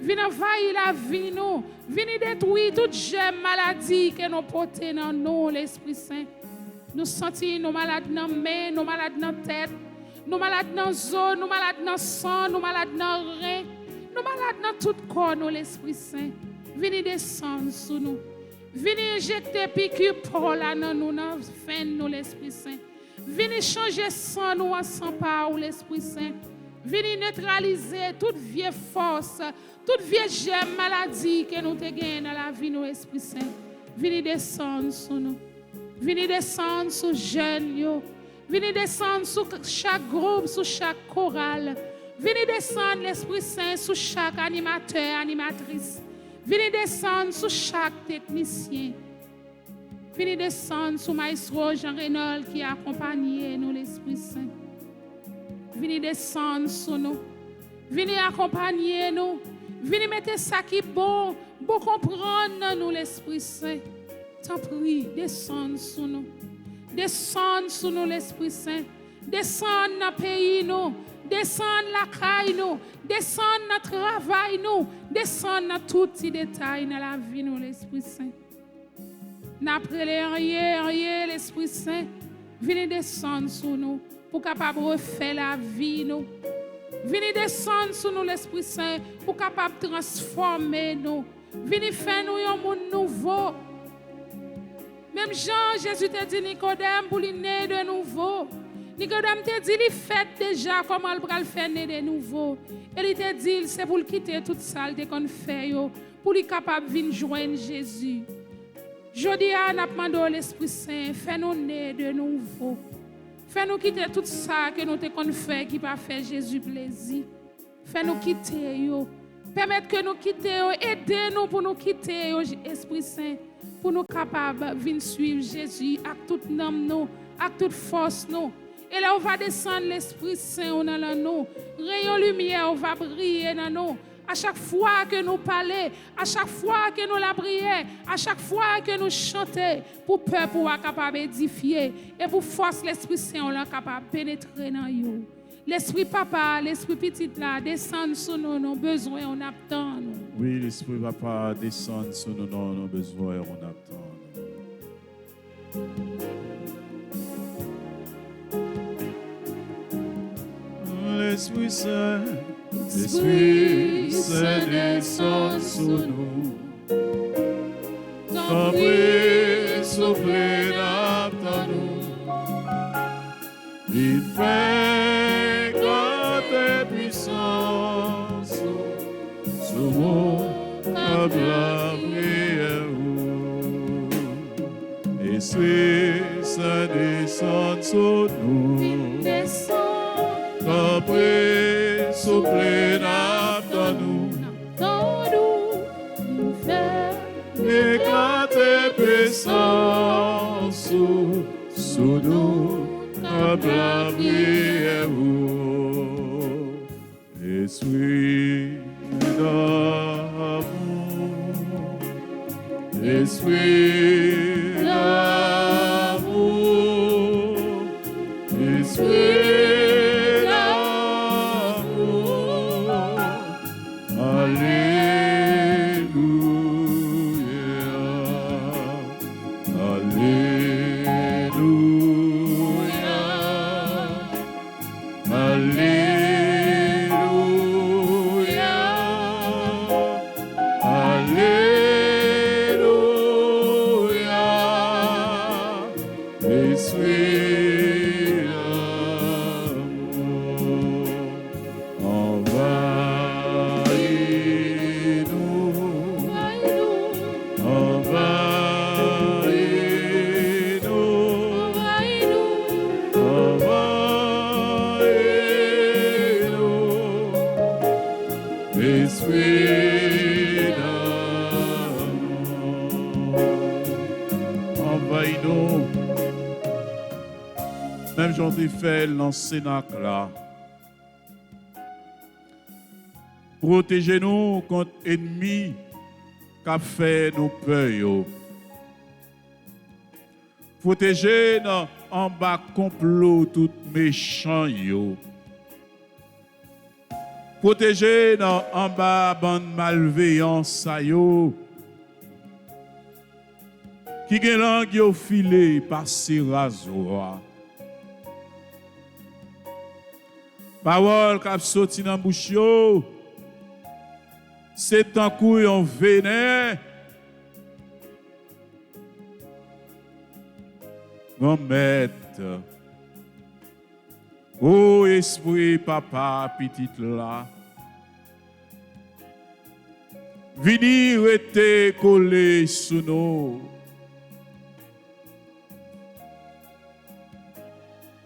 Viens envahir la vie nous. Viens détruire toute gemme maladie que nous portons dans nous, l'Esprit Saint. Nous sentons nos malades dans les mains, nos malades dans la tête, nos malades dans les os, nos malades dans le sang, nos malades dans le rein, nos malades dans tout le corps, nous, l'Esprit Saint. Viens descendre sur nous. Viens injecter piqûre pour là dans nous, dans fin nous, l'Esprit Saint. Viens changer sang nous en sang par l'Esprit Saint. Viens neutraliser toute vieille force, toute vieille gemme maladie que nous te gagnons dans la vie, nous, l'Esprit Saint. Viens descendre sur nous. Viens descendre sur jeunes. Viens descendre sur chaque groupe, sur chaque chorale. Viens descendre l'Esprit Saint sur chaque animateur, animatrice. Viens descendre sur chaque technicien. Viens descendre sur Maestro Jean Renaud qui accompagne nous, l'Esprit Saint. Viens descendre sur nous. Viens accompagner nous. Viens mettre ça qui est bon comprendre nous, l'Esprit Saint. T'en prie, descends sur nous. Descends sur nous, l'Esprit Saint. Descends dans le pays, nous. Descends la caille, nous. Descends dans le travail, nous. Descends dans tous les détails dans la vie, nous, l'Esprit Saint. N'après rien, l'Esprit Saint. Venez descendre sur nous pour capable refaire la vie, nous. Venez descendre sur nous, l'Esprit Saint, pour capable transformer nous. Venez faire nous un monde nouveau. Même Jean, Jésus t'a dit Nicodème pour lui naître de nouveau. Nicodème t'a dit, il fait déjà comment il va le faire naître de nouveau. Et il t'a dit, c'est pour quitter toute ça qu'on fait, pour lui capable de venir joindre Jésus. Je dis à l'Esprit Saint, fais-nous naître de nouveau. Fais-nous quitter tout ça que nous te fait qui va faire Jésus plaisir. Fais-nous quitter. Permettre que nous quittions. Aidez-nous pour nous quitter, Esprit Saint. Pour nous capables de venir suivre Jésus avec toute nous, avec toute force. Nous. Et là, on va descendre l'Esprit Saint dans nous. Rayon lumière, on va briller dans nous. À chaque fois que nous parlons, à chaque fois que nous la prions, à chaque fois que nous chantons, pour peuple pouvoir capable d'édifier et pour force l'Esprit Saint, on est capable de pénétrer dans nous. L'Esprit Papa, l'Esprit Petit là, descend sur nous, nos besoins, on attend.
Oui, l'Esprit Papa descend sur nous, nos besoins, on attend. L'Esprit Saint, l'Esprit Saint descend sur nous. Ton prix souffle dans nous. Il fait grande puissance sur nous comme la prière. L'Esprit Saint descend sur nous. Ton prix souffle dans nous. Il fait éclater puissance sur nous. Comme la prière, Esprit d'amour, Esprit d'amour, Esprit d'amour, Alléluia, Alléluia. Alléluia, Alléluia, Esprit d'amour, envahis-nous, Esprit d'amour, envahis-nous. Même j'en ai fait dans ce cénacle là. Protégez-nous contre l'ennemi qui a fait nos peurs. Protégez-nous en bas complot tout méchant. protéger dans en bas bande malveillance sa yo. Qui gen langue yo filé passer rasoir. Parole k'ap sorti dans bouche yo. C'est un coup yon venin. Mon maître. Oh esprit papa petite là. Vini rete collé sous nous.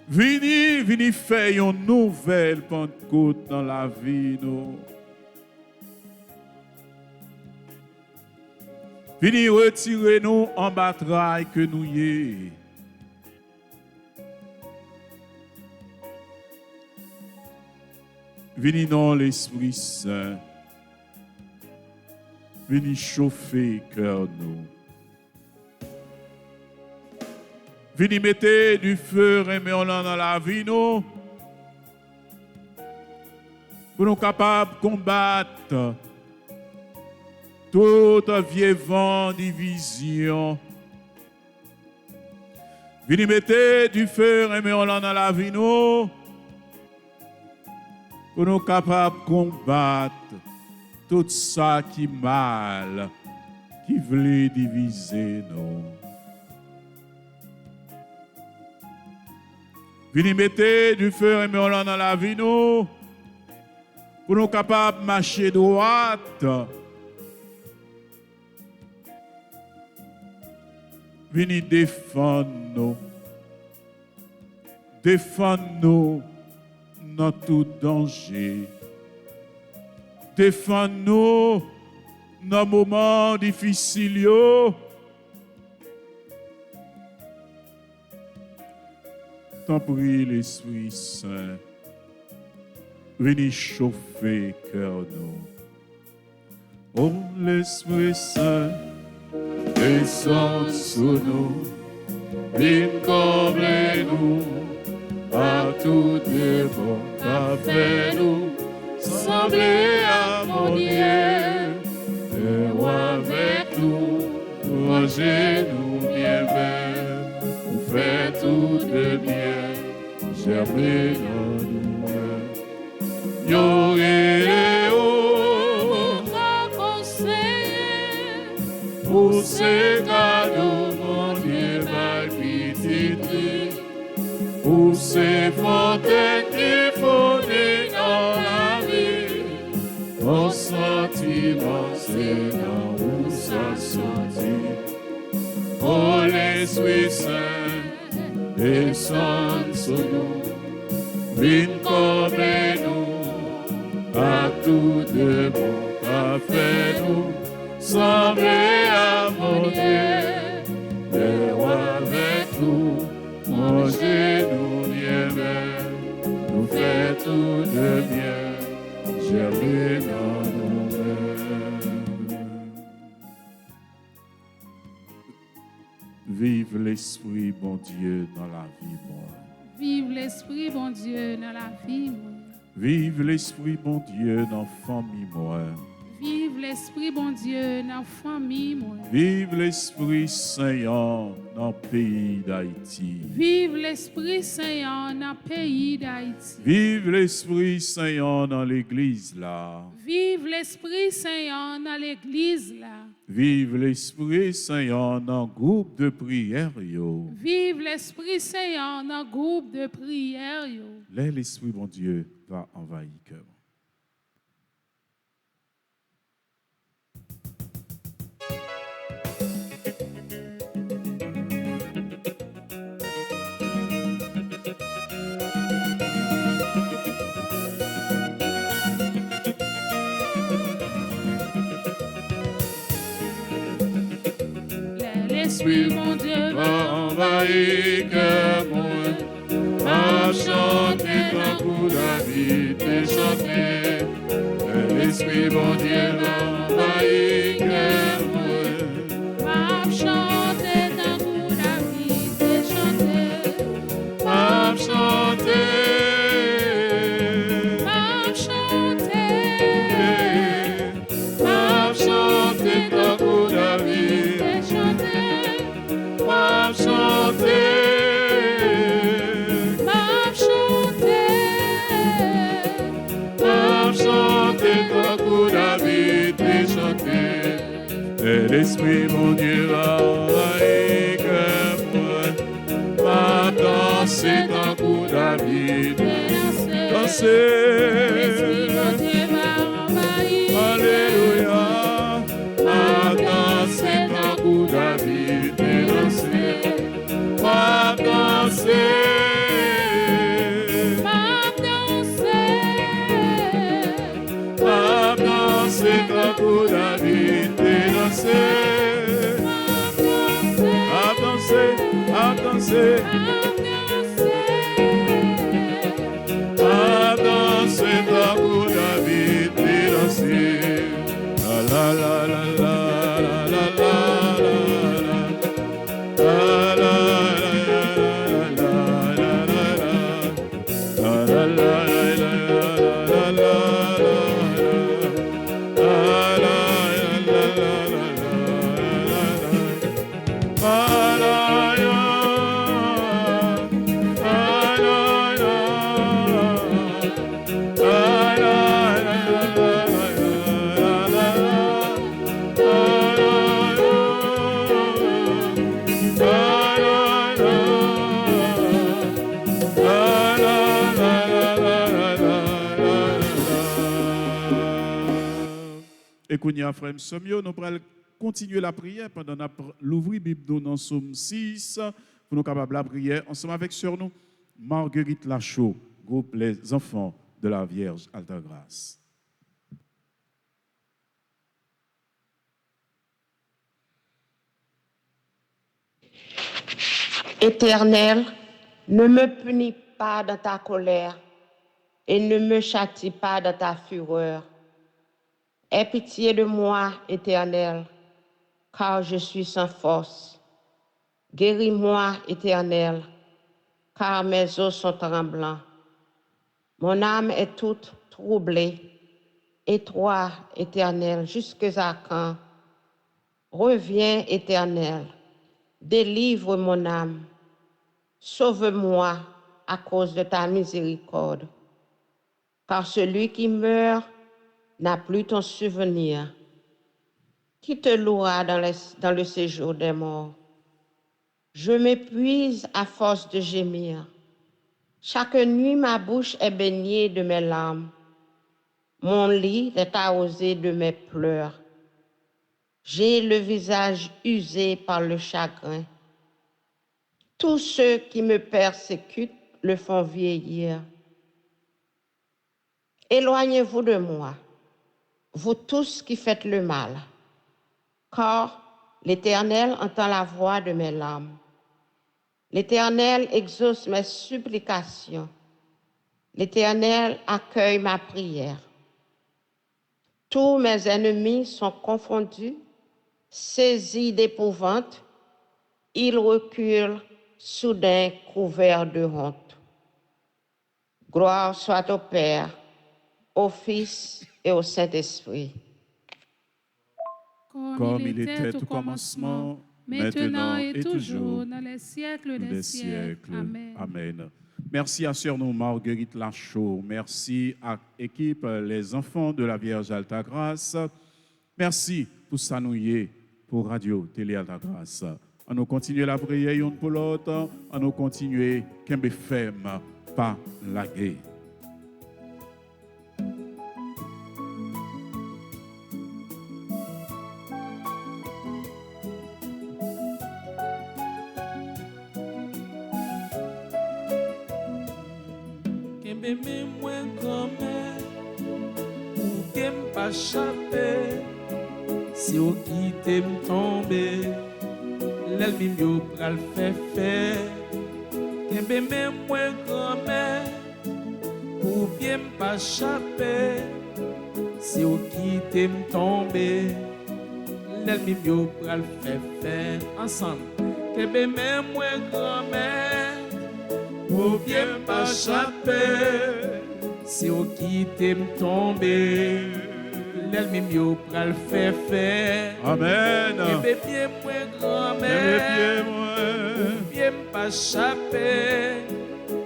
Vini faire une nouvelle Pentecôte dans la vie nous. Vini retirer nous en bataille que nous y. Vini dans l'Esprit Saint. Vini chauffer cœur nous. Vini mettre du feu reméant dans la vie nous. Pour nous capables de combattre toute vieille vent division. Vini mettre du feu reméant dans la vie nous. Pour nous capables de combattre tout ça qui mal, qui voulait diviser nous. Venez mettre du feu et mélange dans la vie nous, pour nous capables de marcher droite. Venez défendre nous. Défendre nous dans tout danger. Défends-nous dans les moments difficiles. T'en prie, l'Esprit Saint, venez chauffer cœur nous. Oh, l'Esprit Saint, descend sur nous, viens combler nous, à tout démon, à fait nous. Semblez à mon Dieu, et roi avec nous, mangez-nous bien belle, vous faites tout de bien, germez dans nous. Yo et oh, pour ces cadeaux, mon Dieu, ma petite, pour ces fontaines qui font dans la vie, mon sentiment, c'est dans où ça sortit. Oh, l'Esprit Saint, descend sur nous, viens comme nous, à tout de bon, à fait nous, sembler à mon Dieu, le roi avec nous, mangez-nous bien belle, nous fait tout de bien, germer dans nos mains. Vive l'Esprit, bon Dieu, dans la vie, moi.
Vive l'Esprit, bon Dieu, dans la vie, moi.
Vive l'Esprit, bon Dieu, dans la famille, moi.
Vive l'Esprit, bon Dieu, dans la famille, moi.
Vive l'Esprit Saint dans le pays d'Haïti.
Vive l'Esprit Saint dans le pays d'Haïti.
Vive l'Esprit Saint dans l'église là.
Vive l'Esprit Saint dans l'église là.
Vive l'Esprit Saint dans le groupe de prière.
Vive l'Esprit Saint dans le groupe de prière.
L'Esprit, bon Dieu, va envahir le cœur.
L'Esprit, mon Dieu,
va envahir cœur moi, à chanter tant pour David et chanter. L'Esprit, mon Dieu, va envahir cœur moi,
à chanter tant pour David et chanter.
à chanter.
À chanter.
Et l'Esprit, mon Dieu, envahit que moi. Ma danse est un coup David. Danser.
L'Esprit, mon Dieu, m'a envahi.
Alléluia. Ma danse est un coup David. Danser. Ma danser. C'est un coup David et danser, à danser, à danser, à danser, un coup David et danser, la la la la la la la la la Écoutez, frère Somio, nous allons continuer la prière pendant l'ouvrir Bible dans Somme 6 pour nous capables la prière ensemble avec sur nous Marguerite Lachaud, groupe Les Enfants de la Vierge Alta Grâce.
Éternel, ne me punis pas dans ta colère et ne me châtie pas dans ta fureur. Aie pitié de moi, Éternel, car je suis sans force. Guéris-moi, Éternel, car mes os sont tremblants. Mon âme est toute troublée. Et toi, Éternel, jusqu'à quand? Reviens, Éternel, délivre mon âme. Sauve-moi à cause de ta miséricorde. Car celui qui meurt n'a plus ton souvenir. Qui te louera dans le séjour des morts? Je m'épuise à force de gémir. Chaque nuit, ma bouche est baignée de mes larmes. Mon lit est arrosé de mes pleurs. J'ai le visage usé par le chagrin. Tous ceux qui me persécutent le font vieillir. Éloignez-vous de moi, vous tous qui faites le mal, car l'Éternel entend la voix de mes larmes. L'Éternel exauce mes supplications. L'Éternel accueille ma prière. Tous mes ennemis sont confondus, saisis d'épouvante. Ils reculent, soudain couverts de honte. Gloire soit au Père, au Fils et au Saint-Esprit.
Comme il était au commencement, maintenant et toujours, dans les siècles des siècles. Amen.
Amen. Merci à Sœur nous Marguerite Lachaud. Merci à l'équipe Les Enfants de la Vierge Alta Grâce. Merci pour ça nous y est, pour Radio Télé Alta Grâce. On nous continue la prière une pour l'autre. On nous continue qu'un femme pas la guerre.
Kembe moins grand-mère, ou kem pas chapé, si ou qui t'aime tomber, l'elmi yo pral fait. Kembe moins grand-mère, ou bien pas chapé, si ou qui t'aime tomber, l'elmi yo pral fait. Ensemble, kembe moins grand-mère, ou bien pas chapé, si ou qui t'aime tomber, l'ennemi mieux pral fait.
Amen.
Et bien moins grand-mère, ou bien pas chapé,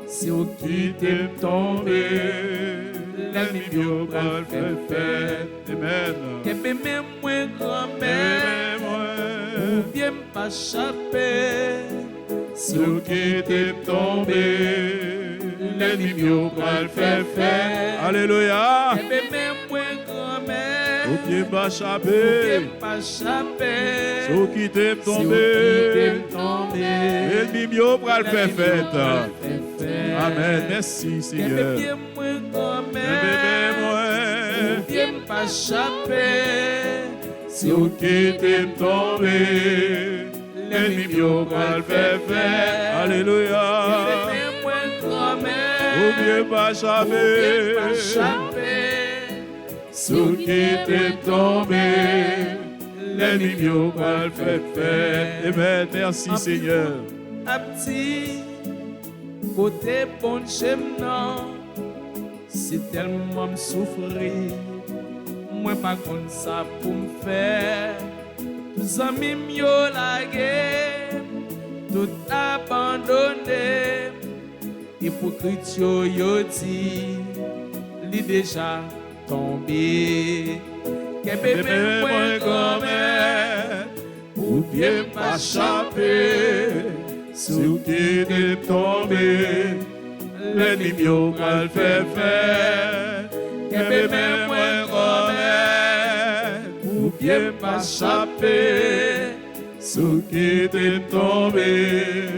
si ou qui t'aime tomber, l'ennemi yo pral fait fête.
Amen.
Kembe même moi grand-mère, ou bien pas chapé,
Si vous quittez tomber, l'ennemi yo pral fait fête. Alléluia.
kembe même moi grand-mère,
Au pied bas
ou
chapé.
bien pas chapé,
Si vous quittez
si vous
tomber,
quittez tomber,
l'ennemi yo pral fait fête.
fête.
Amen. Merci
Kembe
Seigneur.
bien moi
Bébé
grand-mère,
moi.
bien pas chapé,
Si vous quittez tomber, l'ennemi yo pral fait fête. Alléluia.
Kembe moi grand-mère,
Au pied bas
bien
chapé.
pas chapé,
Si vous quittez tomber, l'ennemi yo pral fait fête. Amen. Merci Seigneur.
à petit côté bon chemin, c'est tellement me souffrir, moi pas comme ça pour me faire. Tous amis yo lagué, tout abandonné, hypocrite yo dit, li déjà tombé. Que bébé moi grand-mère,
ou bien pas chapé, si vous quittez tomber, l'ennemi yo pral fait fête. Que bébé moi grand-mère, ou bien pas chapé, si vous quittez tomber,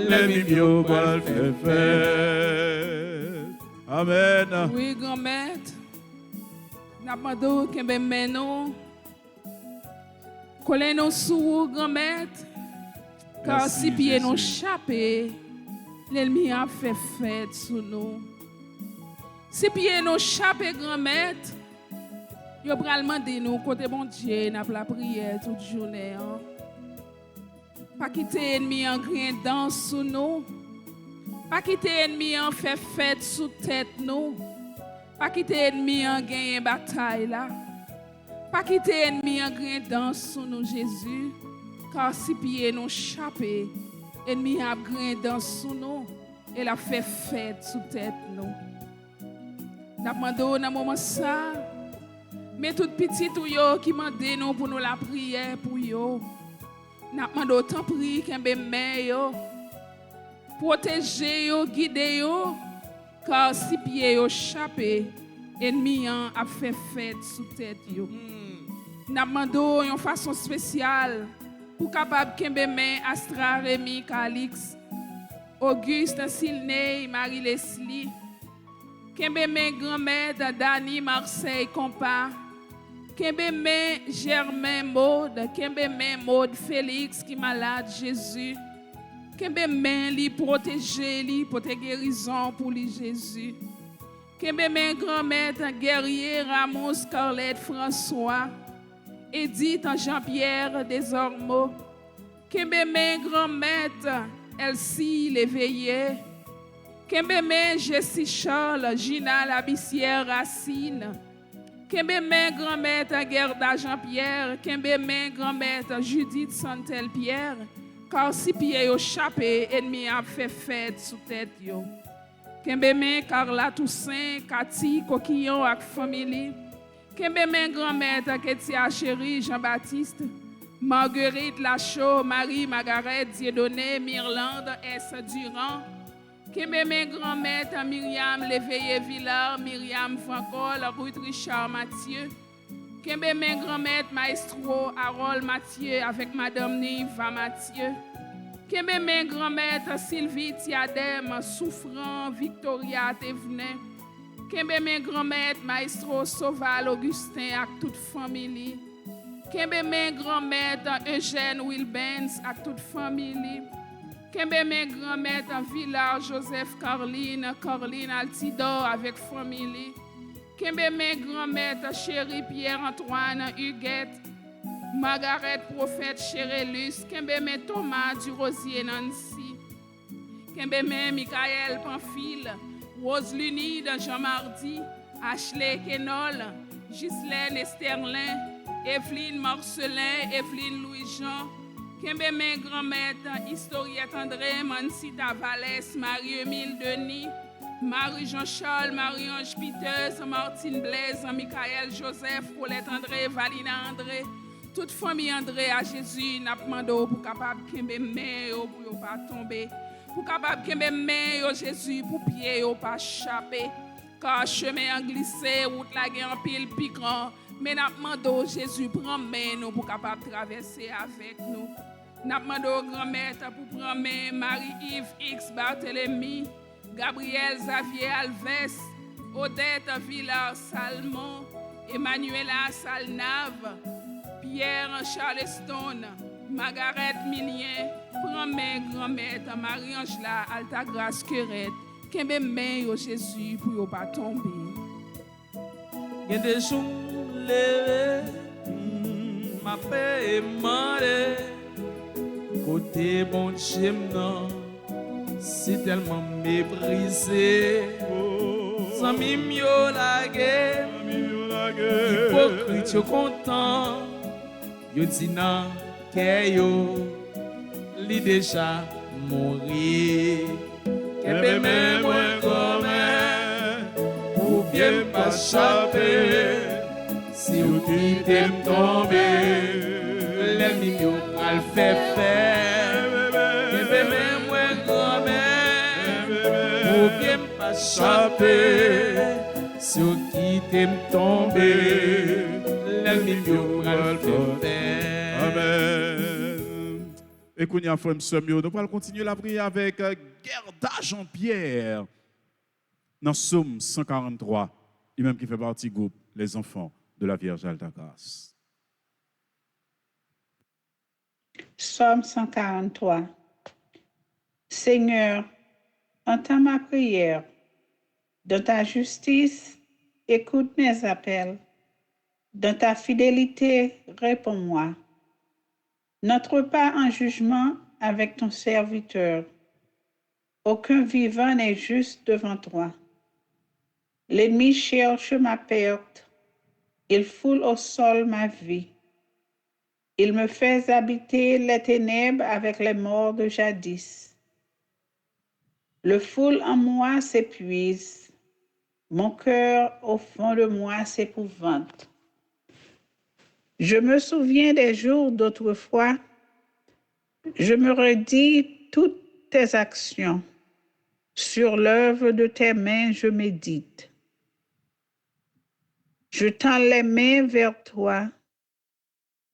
l'ennemi yo pral fait fête. Amen.
Oui, grand-mère. N'abandon qu'un ben menon. Collez nos sous, grand-mère. Car
Merci,
si pieds nous
Jésus.
chapé, l'ennemi a fait fête sous nous. Si pieds nous chapé, grand-mère, yo pral demander nous côté bon Dieu, n'a la prière toute journée. Hein. Pas quitter ennemi en grain danse sous nous. Pas quitter ennemi en fait fête sous tête nous. Pas quitter ennemi en gagner bataille là. Pas quitter ennemi en grain danse sous nous Jésus. Car si pieds nous chapé, ennemi a grain danse sous nous. Et a fait fête sous tête nous. N'a demandé dans moment ça. Mais tout petit ou yo qui mande nous pour nous la prière pour yo. N'a demandé autant prier qu'un bébé yo. Protéger yo, guider yo. Car si pieds yo chapé, ennemi a fait fête sous tête yo. N'a demandé une façon spéciale pour capable kembe men Astra Rémi Calix, Auguste Silney, Marie Leslie, kembe men grand-mère Dani Marseille Compa, kembe men Germain Maud, kembe men Maud Félix qui malade Jésus. Kembe men li protéger li pour te guérison pour li Jésus. Kembe men grand-mère guerrier Ramos Scarlett François. Edith Jean-Pierre Desormeaux. Kembe men grand-mère Elsie Léveillé. Kembe men Jessie Charles Gina Labissière Racine. Kembe men grand-mère Gerda Jean-Pierre. Kembe men grand-mère Judith Santel Pierre. Car si pieds yo chapé, ennemi a fait fête sous tête yo. Kembe men Carla Toussaint, Cathy Coquillon ak famille. Kembe men grand-mère Ketia Chéri Jean-Baptiste. Marguerite Lachaud, Marie Margaret Dieudonné, Mirlande S. Durand. Kembe men grand-mère Myriam Léveillé Villard, Myriam Francol, Ruth Richard Mathieu. Kembe men grand-mère Maestro Harold Mathieu avec Madame Niva Mathieu. Kembe men grand-mère Sylvie Tiadem, Souffrant Victoria Thévenin. Kembe men grand-mère Maestro Sauval Augustin avec toute famille. Kembe men grand-mère Eugène Wilbens avec toute famille. Kembe men grand-mère Villard Joseph Caroline Altidor avec famille. Kembe men grand-mère chérie Pierre-Antoine Huguette, Margaret Prophète Chérélus, Kembe men Thomas du Rosier Nancy, Kembe men Michael Pamphile, Rose Lunide Jean Mardi, Ashley Kenol, Ghislaine Esterlin, Evelyne Marcelin, Evelyne Louis-Jean, Kembe men grand-mère Historiette André, Mansita Vallès, Marie-Émile Denis, Marie Jean-Charles, Marie-Ange Peter, Saint-Martine Blaise, Michael Joseph, Paulette André, Valina André, toute famille André à Jésus, n'a demandé pour capable kembe main pour pas tomber, pour capable kembe main Jésus pour pied pas échapper, car chemin en glissé, route la en pile piquant, mais n'a demandé Jésus prend main nous pour capable traverser avec nous. N'a demandé au grand-mère pour prendre main Marie-Yves X Barthélemy, Gabriel Xavier Alves, Odette Villard Salmon, Emmanuela Salnave, Pierre Charleston, Margaret Milien, prends main grand-mère Marie-Angela Altagrace Querette, kembe main yo Jésus pour yo pas tomber.
Il y a des jours levés, ma paix est mandée, côté bon Dieu non. C'est tellement méprisé. Sans mimio la guerre, hypocrite yo content. Yo dit non, que yo li déjà mourir. Kebe même moi comme ou bien pas échapper. Si vous quittez me tomber, les mimio pral fait faire. Kebe même bien pas échapper, si vous quittez me tomber, l'ennemi va le faire.
Amen. Et qu'on y a frère Samuel, nous allons continuer la prière avec Gerda Jean-Pierre dans Psaume 143, lui-même qui fait partie du groupe Les Enfants de la Vierge Altagrace.
Psaume 143. Seigneur, entends ma prière. Dans ta justice, écoute mes appels. Dans ta fidélité, réponds-moi. N'entre pas en jugement avec ton serviteur. Aucun vivant n'est juste devant toi. L'ennemi cherche ma perte. Il foule au sol ma vie. Il me fait habiter les ténèbres avec les morts de jadis. Le foule en moi s'épuise. Mon cœur au fond de moi s'épouvante. Je me souviens des jours d'autrefois. Je me redis toutes tes actions. Sur l'œuvre de tes mains, je médite. Je tends les mains vers toi.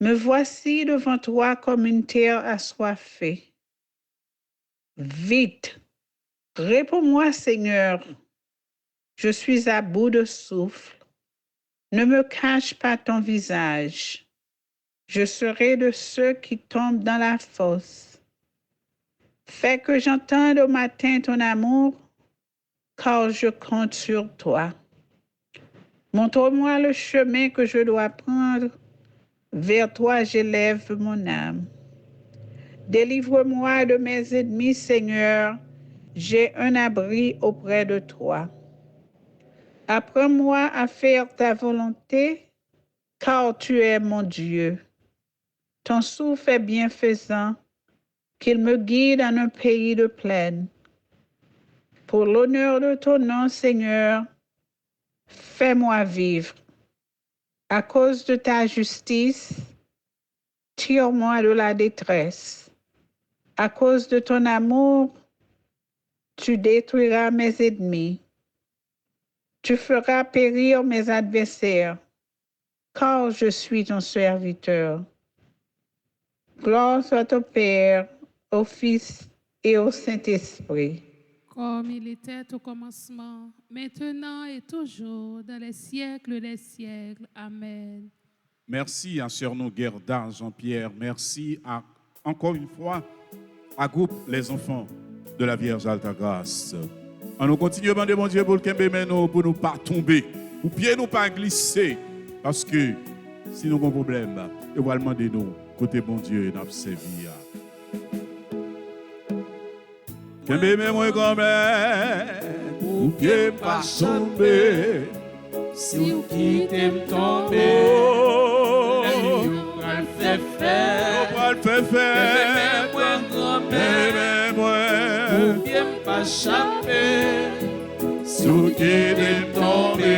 Me voici devant toi comme une terre assoiffée. Vite, réponds-moi, Seigneur. Je suis à bout de souffle. Ne me cache pas ton visage. Je serai de ceux qui tombent dans la fosse. Fais que j'entende au matin ton amour, car je compte sur toi. Montre-moi le chemin que je dois prendre. Vers toi, j'élève mon âme. Délivre-moi de mes ennemis, Seigneur. J'ai un abri auprès de toi. Apprends-moi à faire ta volonté, car tu es mon Dieu. Ton souffle est bienfaisant, qu'il me guide en un pays de plaine. Pour l'honneur de ton nom, Seigneur, fais-moi vivre. À cause de ta justice, tire-moi de la détresse. À cause de ton amour, tu détruiras mes ennemis. Tu feras périr mes adversaires, car je suis ton serviteur. Gloire soit au Père, au Fils et au Saint-Esprit.
Comme il était au commencement, maintenant et toujours, dans les siècles des siècles. Amen.
Merci à Sœur nous Gerda Jean-Pierre. Merci encore une fois à groupe Les Enfants de la Vierge Altagrace. On nous continue à demander, mon Dieu, pour ne nous pas tomber, pour pied nous pas glisser. Parce que si nous avons un problème, il va demander nous, côté bon Dieu, nous servi. Kembe moi grand-mère, pour pied pas tomber.
Si vous quittez me tomber, l'ennemi va le faire faire.
On va le faire faire.
Moi grand-mère, pour bien pas échapper.
sous qui est tombé,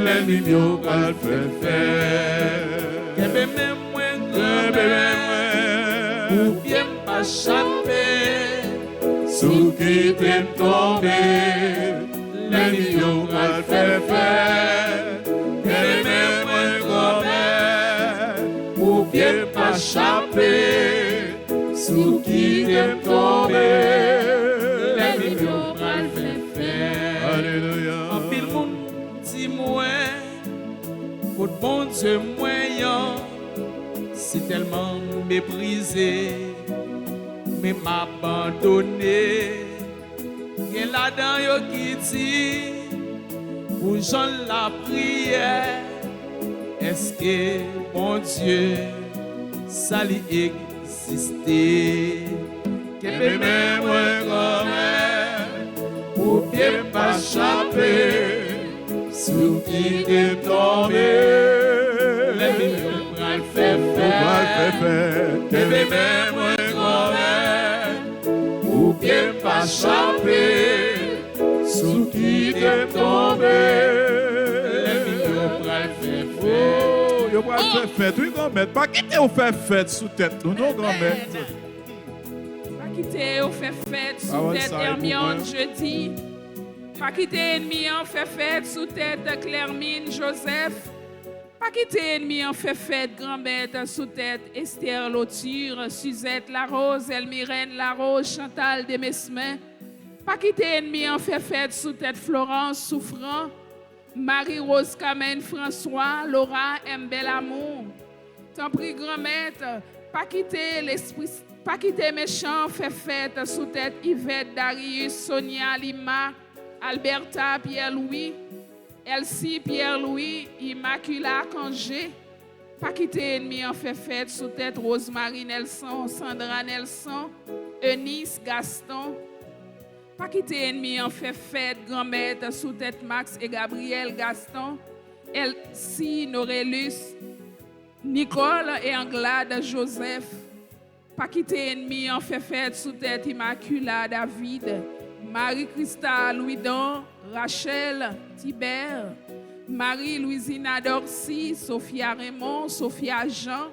l'ennemi yo pral faire.
Que même moi grand-mère, ou bien pas chanter,
Sous qui est tombé, l'ennemi yo pral faire. Que même moi grand-mère, ou bien pas chapé, sous qui est tombé, l'ennemi yo pral faire. Alléluia.
en pile monde dit moi, votre bon Dieu moyen, c'est tellement méprisé, mais m'abandonné. Et là-dedans yo qui dit, pour Jean la prière, est-ce que mon Dieu, ça lui existait? Que
Même moi grand-mère, ou bien pas chapé, sous qui est tombé,
l'ennemi yo pral faire
faire. Que même moi grand-mère, ou bien pas chapé, sous qui est tombé,
l'ennemi yo pral faire
Oh, yo pral faire fête, oui grand-mère, pas quitter ou faire fête sous tête, nous non grand-mère.
Pas quitter ou fait fête sous
Ah ouais,
tête
ça,
Hermione
pour
jeudi. Pas quitter ennemi en fait fête sous tête Clermine Joseph. Pas quitter ennemi en fait fête grand-mère sous tête Esther Loture, Suzette Larose, Elmirène Larose, Chantal Demesmin. Pas quitter ennemi en fait fête sous tête Florence Souffrant, Marie-Rose Carmen François, Laura M. Belamour. T'en prie grand-mère, pas quitter l'esprit, pas quitter méchant fait fête sous tête Yvette Darius, Sonia Lima, Alberta Pierre-Louis, Elsie Pierre-Louis, Immacula Congé. Pas quitter ennemi en fait fête sous tête Rosemary Nelson, Sandra Nelson, Eunice Gaston. Pas quitter ennemi en fait fête grand-mère sous tête Max et Gabriel Gaston, Elsie Norellus, Nicole et Anglade Joseph. Pas quitter ennemi en fait fête sous tête Immacula David, Marie-Christa Louidon, Rachel Thibert, Marie-Louisina Dorcy, Sophia Raymond, Sophia Jean.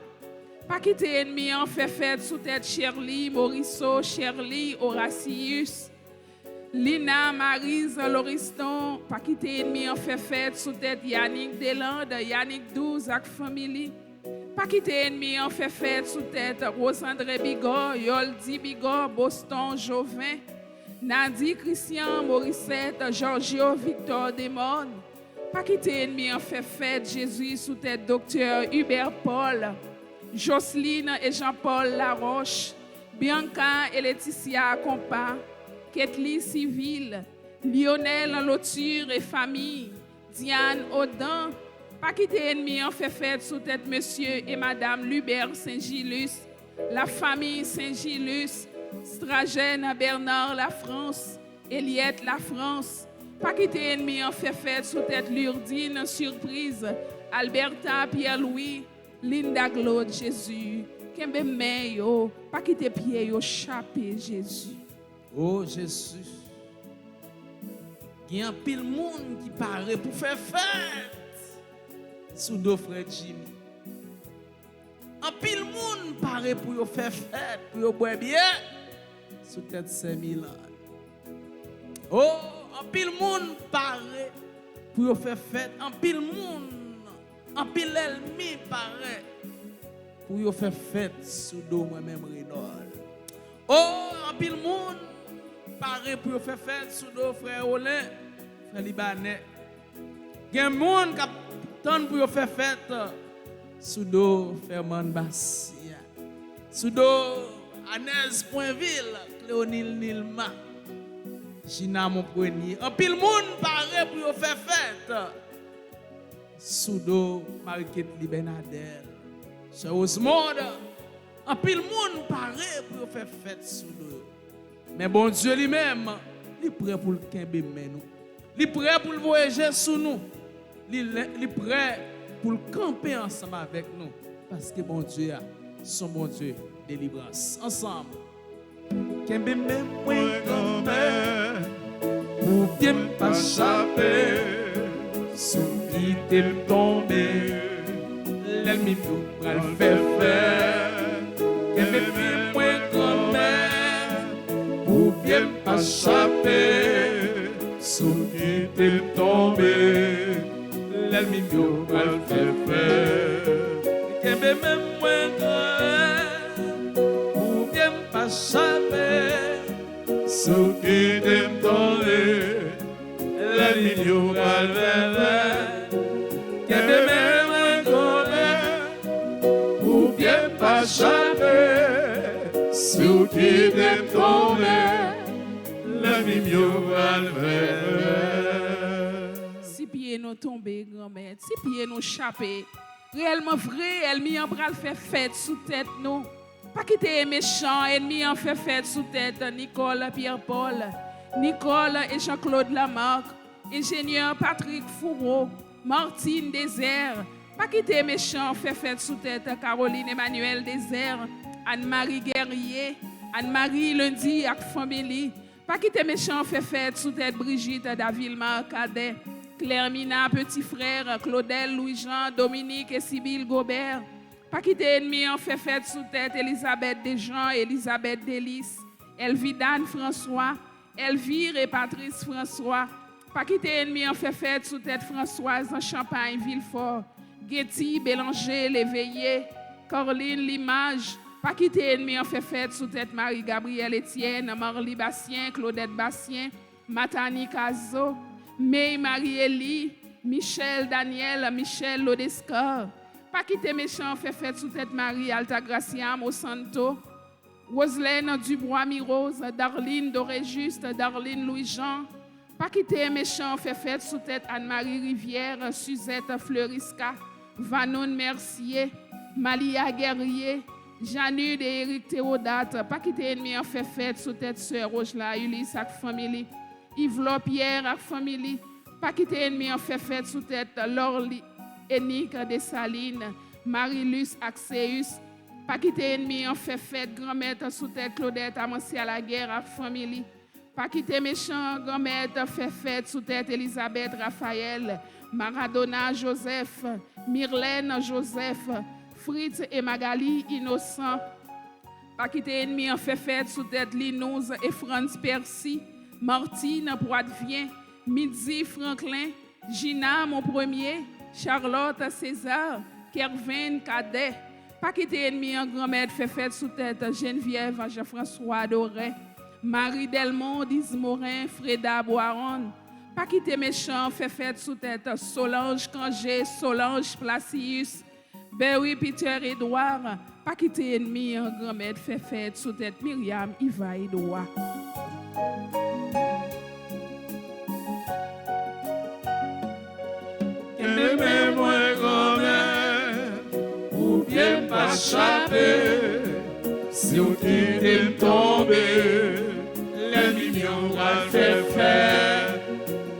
Pas quitter ennemi en fait fête sous tête Shirley, Morisseau, Shirley, Horacius, Lina Marise Lauriston. Pas quitter ennemi en fait fête sous tête Yannick Deslandes, Yannick Douze avec famille. Pas quitter ennemi en fait fête sous tête Rosandré Bigot, Yoldi Bigot, Boston Jovin, Nadi Christian Morissette, Giorgio Victor Desmondes. Pas quitter ennemi en fait fête Jésus sous tête docteur Hubert Paul, Jocelyne et Jean-Paul Laroche, Bianca et Laetitia Compa, Ketli Civil, Lionel Loture et famille, Diane Audin. Pas quitter ennemi en fait fête sous tête monsieur et madame Lubert Saint-Gilus, la famille Saint-Gilus, Stragène Bernard La France, Eliette La France. Pas quitter ennemi en fait fête sous tête Lurdine Surprise, Alberta Pierre-Louis, Linda Claude Jésus. Kembe men yo, pas quitter pied yo chapé Jésus.
Oh Jésus, il y a un pile monde qui paraît pour faire fête sous nos frères Jimmy. Un pile monde paraît pour faire fête, pour boire bien sous tête 5000 ans. Oh, un pile monde paraît pour faire fête, un pile monde, un pile ennemi paraît pour faire fête sous dos moi-même Renol. Oh, un pile monde paraît pour faire fête sous dos frère Olin, frère Libanais. Il y a un monde qui attend pour faire fête sous dos Ferman Bassia, sous dos Anès Poinville, Cléonil Nilma, Gina Monprenier. Un pile monde paraît pour faire fête sous dos Mariquette Libenadel, Sir Osmond. Un pile monde paraît pour faire fête sous dos. Mais bon Dieu lui-même, il est prêt pour le kembe nous. Il est prêt pour le voyager sous nous. Il est prêt pour le camper ensemble avec nous. Parce que bon Dieu a son bon Dieu délivrance. Ensemble. Kembe même
Moi grand-mère,
ou bien pas chapé, sous qui t'es tombé, l'ennemi nous pral fait faire, que même moins grand-mère, ou bien pas chapé, sous qui t'es tombé, l'ennemi nous pral fait faire, que même moins grand-mère, ou bien pas chapé, sous qui t'es tombé, l'ennemi nous pral fait faire, que même ou bien pas jamais, sous qui t'es tombé, la mimio va le faire.
Si pieds nous tombés, grand-mère, si pieds nous chapés, réellement vrai, ennemi en bras fait fête sous tête nous. Pas quitter méchant, ennemi en fait fête sous tête Nicole Pierre-Paul, Nicole et Jean-Claude Lamarck, ingénieur Patrick Fourreau, Martine Désert. Pas quitter méchant, fait fête sous tête Caroline Emmanuel Désert, Anne-Marie Guerrier, Anne-Marie Lundi avec famille. Pas quitter méchant, fait fête sous tête Brigitte Davilma Cadet, Claire Mina Petit Frère, Claudel Louis-Jean, Dominique et Sybille Gobert. Pas quitter ennemi, en fait fête sous tête Elisabeth Desjean, Elisabeth Delis, Elvidane François, Elvire et Patrice François. Pas quitter ennemi, en fait fête sous tête Françoise en Champagne, Villefort. Getty, Bélanger, Léveillé, Corline, Limage. Pas quitter ennemi, en fait fête sous tête Marie-Gabrielle Etienne, Marly Bastien, Claudette Bastien, Matani Cazo, May Marie-Élie, Michel Daniel, Michel Lodescar. Pas quitter méchant, fait fête sous tête Marie Altagracia Monsanto, Roselaine Dubois Mirose, Darline Doré-Juste, Darline Louis-Jean. Pas quitter méchant, fait fête sous tête Anne-Marie Rivière, Suzette Fleurisca, Vanon Mercier, Malia Guerrier, Janude et Éric Théodate. Pas quitter ennemi, fait fête sous tête Sœur Rojla Ulysse avec famille, Yves Pierre avec famille. Pas quitter ennemi, fait fête sous tête Lorly Enique Dessalines, Marie-Luce Axeus. Pas quitter ennemi, fait fête grand-mère sous tête Claudette Amanci à la guerre avec famille. Pas quitter méchant, grand-mère fait fête sous tête Elisabeth Raphaël, Maradona Joseph, Myrlène Joseph, Fritz et Magali Innocent. Pas quitter ennemi, fait fête sous tête Linouze et Franz Percy, Martine Poitvien, Midi Franklin, Gina mon premier, Charlotte César, Kervin Cadet. Pas quitter ennemi, grand-mère fait fête sous tête Geneviève Jean-François Doré, Marie Delmont, Morin, Freda Boiron. Pas quitter méchant, fait fête sous tête Solange Cangé, Solange Placius, Berry Peter Edouard. Pas quitter ennemi, grand-mère fait fête sous tête Myriam Iva Edouard.
Même moi grand-mère, ou bien pas chapé, si on t'est tombé, l'ennemi on va faire faire.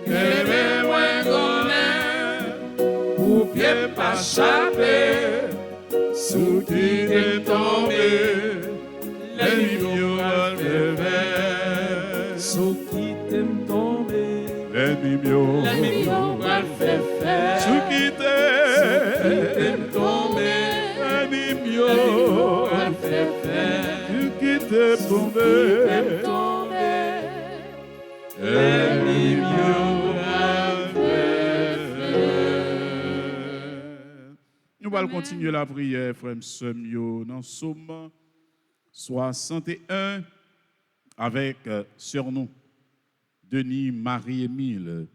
Même moi grand-mère, ou bien pas chapé, si on t'est tombé, l'ennemi on va faire faire. Si on t'est tombé, l'ennemi on va faire faire.
Sous qui t'es
tombé,
l'ennemi
va faire faire.
Sous qui t'es tombé
l'ennemi va faire faire.
Nous allons continuer la prière, frère Semio, dans Somme 61, avec sur nous Denis Marie-Émile,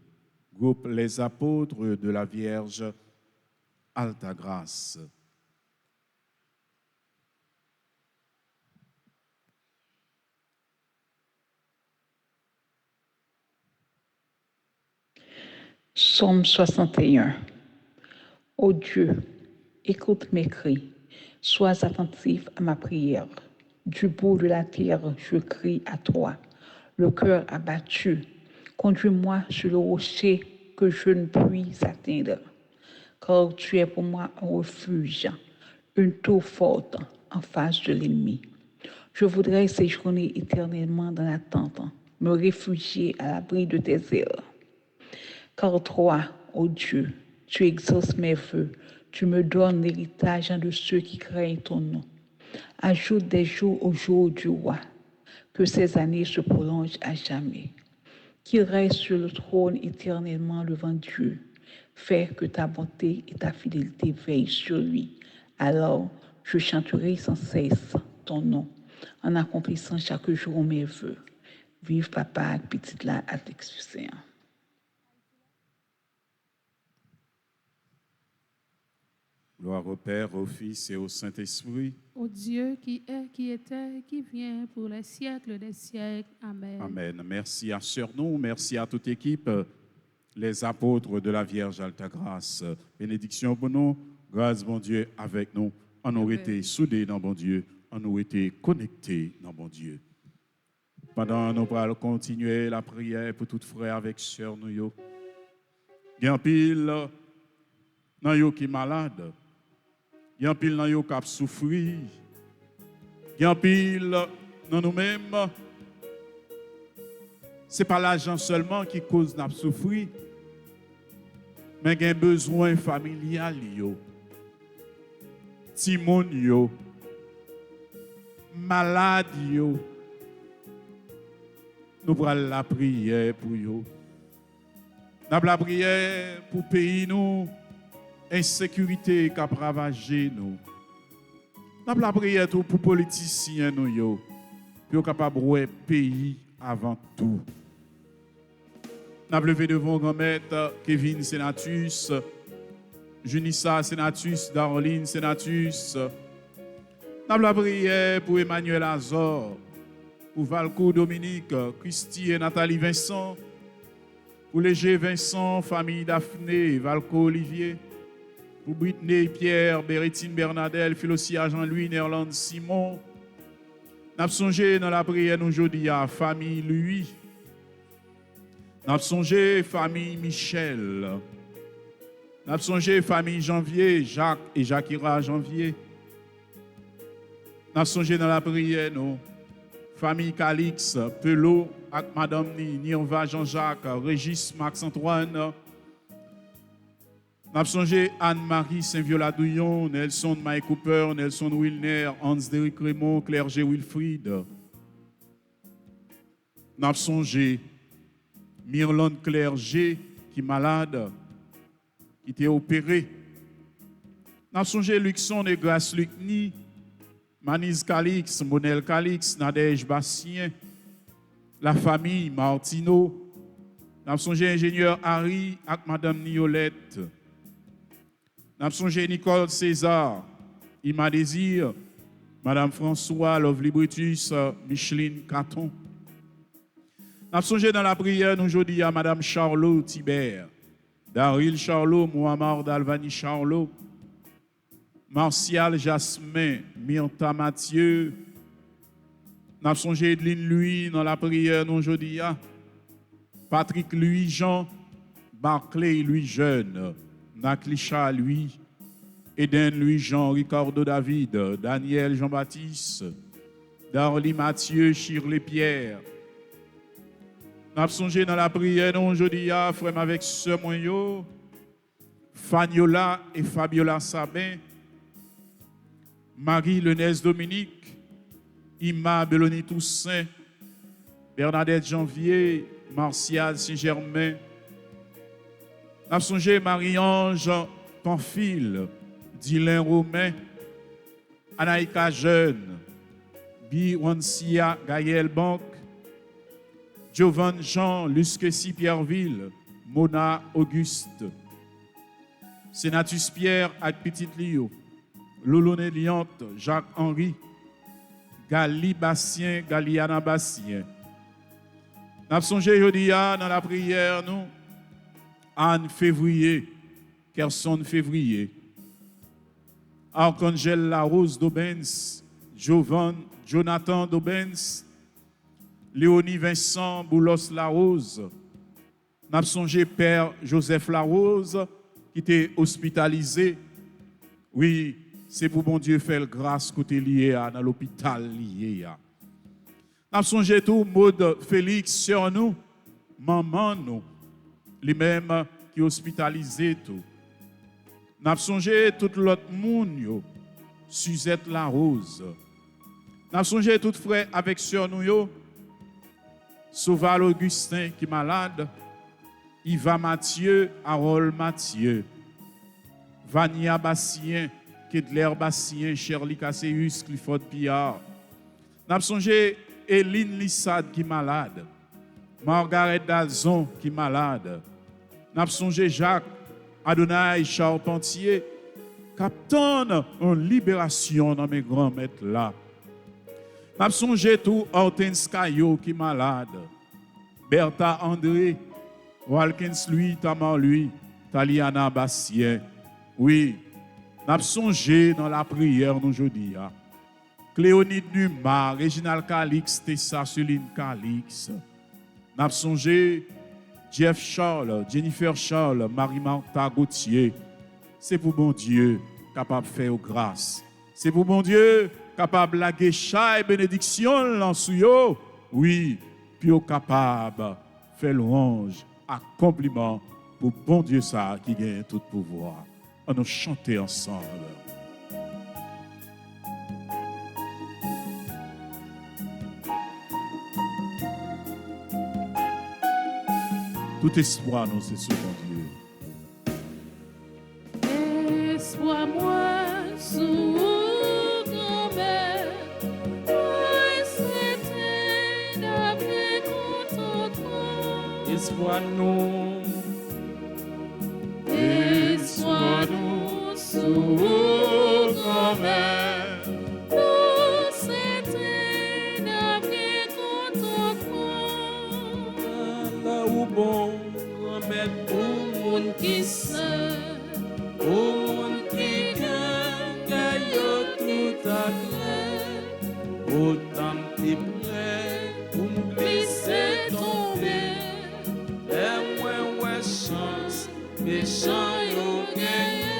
groupe Les Apôtres de la Vierge Alta Grâce.
Psaume 61. Ô Dieu, écoute mes cris, sois attentif à ma prière. Du bout de la terre, je crie à toi, le cœur abattu. Conduis-moi sur le rocher que je ne puis atteindre, car tu es pour moi un refuge, une tour forte en face de l'ennemi. Je voudrais séjourner éternellement dans la tente, me réfugier à l'abri de tes ailes. Car toi, ô Dieu, tu exauces mes vœux, tu me donnes l'héritage de ceux qui craignent ton nom. Ajoute des jours au jour du roi, que ces années se prolongent à jamais. Qu'il reste sur le trône éternellement devant Dieu. Fais que ta bonté et ta fidélité veillent sur lui. Alors, je chanterai sans cesse ton nom, en accomplissant chaque jour mes vœux. Vive papa, petite là, à t'excuser.
Gloire au Père, au Fils et au Saint-Esprit.
Au Dieu qui est, qui était, qui vient pour les siècles des siècles. Amen.
Amen. Merci à Sœur nous, merci à toute équipe, les apôtres de la Vierge Alta Grâce. Bénédiction pour nous, grâce bon Dieu avec nous. On nous été soudés dans bon Dieu, on nous été connectés dans bon Dieu. Pendant nous allons continuer la prière pour tout frère avec Sœur nous. Il y a un pile dans yo qui malade. Il y a un pile dans yo qui a souffert. Il y a un pile dans nous-mêmes. Ce n'est pas l'argent seulement qui cause notre souffrir, mais il y a un besoin familial, timon, malade. Nous prenons la prière pour eux. Nous avons la prière pour le pays, nous, insécurité qui a ravagé nous. Nous avons la prière pour les politiciens, nous, pour être capables de voir pays avant tout. Nous avons levé devant grand-maître Kevin Senatus, Junissa Senatus, Darlene Senatus. Nous avons la prière pour Emmanuel Azor, pour Valco Dominique, Christy et Nathalie Vincent, pour Léger Vincent, famille Daphné, Valco Olivier, pour Britney Pierre, Bérétine Bernadette, Philosia Jean-Louis, Nerland Simon. Nous avons songé dans la prière aujourd'hui à famille Louis. Nous avons songé famille Michel. Nous avons songé famille Janvier, Jacques et Jacquira Janvier. Nous avons songé dans la prière, nous. Famille Calix, Pelot, avec Madame Nirva Jean-Jacques, Régis Max-Antoine. Nous avons songé Anne-Marie Saint-Viola-Douillon, Nelson Mike Cooper, Nelson Wilner, Hans-Déric Raymond, Clergé Wilfried. Nous avons songé Myrlande Clergé, qui est malade, qui était opéré. Nous avons songé Luxon et Grace Lucny, Manise Calix, Monel Calix, Nadège Bastien, la famille Martino. Nous avons songé ingénieur Harry avec Madame Niolette. Nous avons songé Nicole César, Ima Désir, Madame François, Lovely Brutus, Micheline Caton. Nous avons songé dans la prière aujourd'hui à Madame Charlot Thibert, Daryl Charlot, Mohamed Alvani Charlot, Martial Jasmin, Myrta Mathieu. Nous avons songé Edline Louis dans la prière aujourd'hui. Patrick Louis Jean, Barclay Louis Jeune, Naklisha Louis, Eden Louis Jean, Ricardo David, Daniel Jean-Baptiste, Darly Mathieu, Shirley Pierre. Nous avons songé dans la prière aujourd'hui, frère avec Sœur Moyo, Fagnola et Fabiola Sabin, Marie Lenez Dominique, Ima Beloni Toussaint, Bernadette Janvier, Martial Saint-Germain. Nous avons songé Marie-Ange Pamphile, Dylan Romain, Anaïka Jeune, Biwansia Gaël Banque, Jovan Jean, Lusquesi Pierreville, Mona Auguste, Sénatus Pierre avec Petite Lio, Loloné Liante, Jacques-Henri, Gali Bastien, Galiana Bastien. Nous avons songé aujourd'hui dans la prière, nous, Anne Février, Kerson Février, Archangel Larose d'Aubens, Jonathan d'Aubens, Léonie Vincent Boulos Larose. Nous avons songé Père Joseph Larose, qui était hospitalisé. Oui, c'est pour bon Dieu faire grâce côté lié dans l'hôpital lié. N'a songé tout mode Félix sur nous, maman nous, les mêmes qui hospitalisé tout. N'a songé tout l'autre monde yo, Suzette la Rose. N'a songé tout frère avec sœur nous yo, Sauval Augustin qui est malade, Yva Mathieu, Harold Mathieu, Vania Bassien, Kedler Bassien, Shirley Casseus, Clifford Pillard. N'a songé Eline Lissade qui est malade, Margaret Dalzon qui est malade. N'a songé Jacques Adonai Charpentier, capitaine en libération dans mes grands maîtres là. N'a songé tout Hortense Caillot qui est malade, Bertha André, Walkins lui, Tamar lui, Taliana Bassien. Oui, n'a songé dans la prière nous aujourd'hui. Cléonide Numa, Réginald Calix, Tessa Céline Calix. N'a songé Jeff Charles, Jennifer Charles, Marie-Martha Gauthier. C'est pour bon Dieu capable de faire grâce. C'est pour bon Dieu capable de laguer chaque bénédiction en souyo. Oui, puis capable de faire louange, accomplissement pour bon Dieu ça qui gagne tout pouvoir. On nous chanter ensemble. Tout espoir, nous, c'est sur mon
Dieu. Espoir, moi, sous grand-mère, moi, c'était d'après contentement.
Espoir, nous.
Espoir, nous, sous grand-mère, nous, c'était d'après contentement.
Là où bon.
Qui se,
monde qui gagne tout à gré, autant t'es prêt pour me glisser tomber. Et moi, ouais, chance, méchant, yo gagné.